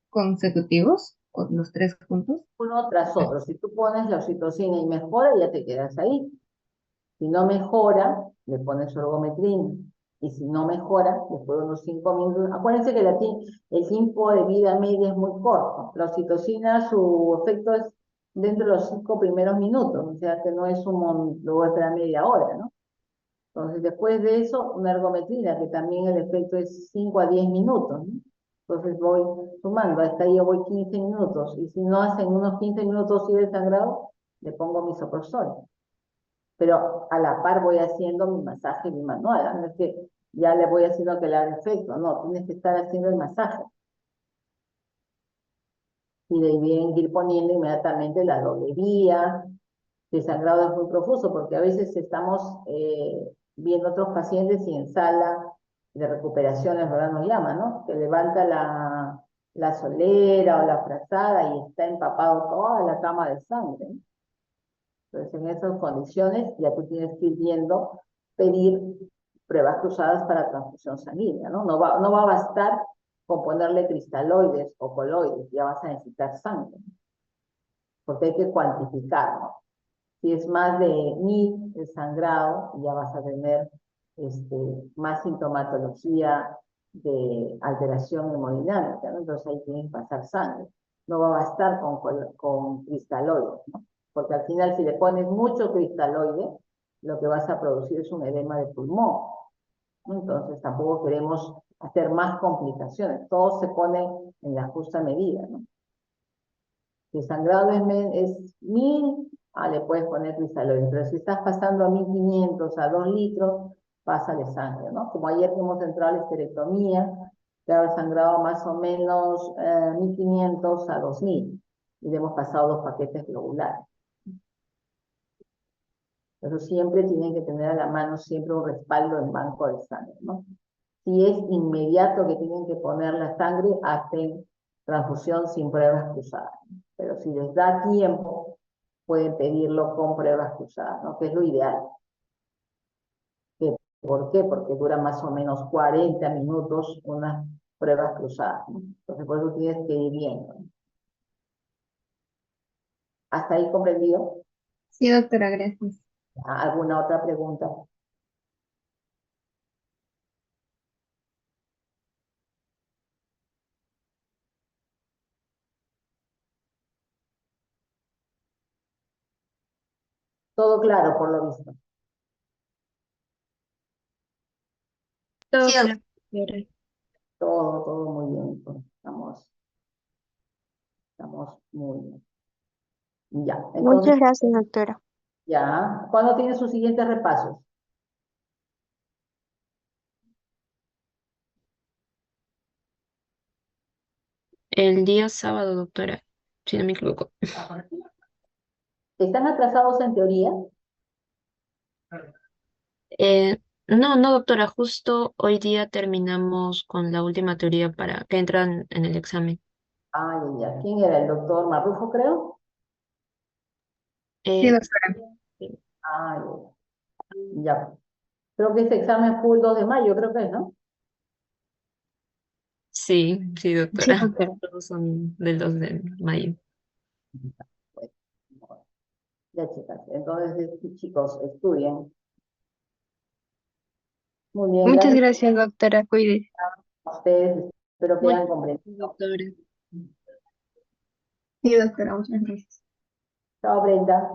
consecutivos o los tres juntos? Uno tras otro. Si tú pones la oxitocina y mejora, ya te quedas ahí. Si no mejora, le pones orgometrina. Y si no mejora, después de unos 5 minutos, acuérdense que el tiempo de vida media es muy corto. La oxitocina, su efecto es dentro de los 5 primeros minutos, o sea que no es luego esperar media hora, ¿no? Entonces, después de eso, una ergometrina, que también el efecto es 5 a 10 minutos, ¿no? Entonces voy sumando, hasta ahí yo voy 15 minutos, y si no hacen unos 15 minutos sigue sangrado, le pongo misoprostol. Pero a la par voy haciendo mi masaje bimanual, no es que ya le voy haciendo que le haga efecto, no, tienes que estar haciendo el masaje. Y de ahí bien ir poniendo inmediatamente la doble vía. El sangrado es muy profuso porque a veces estamos viendo otros pacientes y en sala de recuperación, es verdad nos llaman, ¿no? Que levanta la solera o la frazada y está empapado toda la cama de sangre, ¿no? Entonces, en esas condiciones ya tú tienes que ir viendo, pedir pruebas cruzadas para transfusión sanguínea, ¿no? No va a bastar con ponerle cristaloides o coloides, ya vas a necesitar sangre, porque hay que cuantificar, ¿no? Si es más de 1000 el sangrado, ya vas a tener más sintomatología de alteración hemodinámica, ¿no? Entonces ahí tienes que pasar sangre. No va a bastar con cristaloides, ¿no? Porque al final si le pones mucho cristaloide, lo que vas a producir es un edema de pulmón, ¿no? Entonces tampoco queremos hacer más complicaciones. Todo se pone en la justa medida, ¿no? Si el sangrado es 1000, le puedes poner cristaloide, pero si estás pasando a 1500, a 2 litros, pásale sangre, ¿no? Como ayer que hemos entrado a la esterectomía, que ha sangrado más o menos 1500 a 2000, y le hemos pasado 2 paquetes globulares. Pero siempre tienen que tener a la mano siempre un respaldo en banco de sangre, ¿no? Si es inmediato que tienen que poner la sangre, hacen transfusión sin pruebas cruzadas. Pero si les da tiempo, pueden pedirlo con pruebas cruzadas, ¿no? Que es lo ideal. ¿Por qué? Porque dura más o menos 40 minutos unas pruebas cruzadas, ¿no? Entonces, por eso tienes que ir viendo. ¿Hasta ahí comprendido? Sí, doctora, gracias. ¿Alguna otra pregunta? Todo claro, por lo visto. Sí, Todo doc- claro, doctora. Todo muy bien. Pues, estamos muy bien. Ya, entonces, Muchas gracias, doctora. ya. ¿Cuándo tiene sus siguientes repasos? El día sábado, doctora, si no me equivoco. ¿Están atrasados en teoría? No, no, doctora, justo hoy día terminamos con la última teoría para que entran en el examen. Ah, ya, ya. ¿Quién era? ¿El doctor Marrufo, creo? Sí, Eh, doctora. Ah, ya. Ya. Creo que este examen fue el 2 de mayo, creo que es, ¿no? sí, sí, Sí, doctora. doctora. Todos son del 2 de mayo. Pues, bueno, ya, chicas. Entonces, chicos, estudien. Muy bien, Muchas gracias gracias, doctora. Cuídese. a ustedes. Espero que Muchas hayan gracias, comprendido. doctora. Sí, doctora, muchas gracias. Chao, Brenda.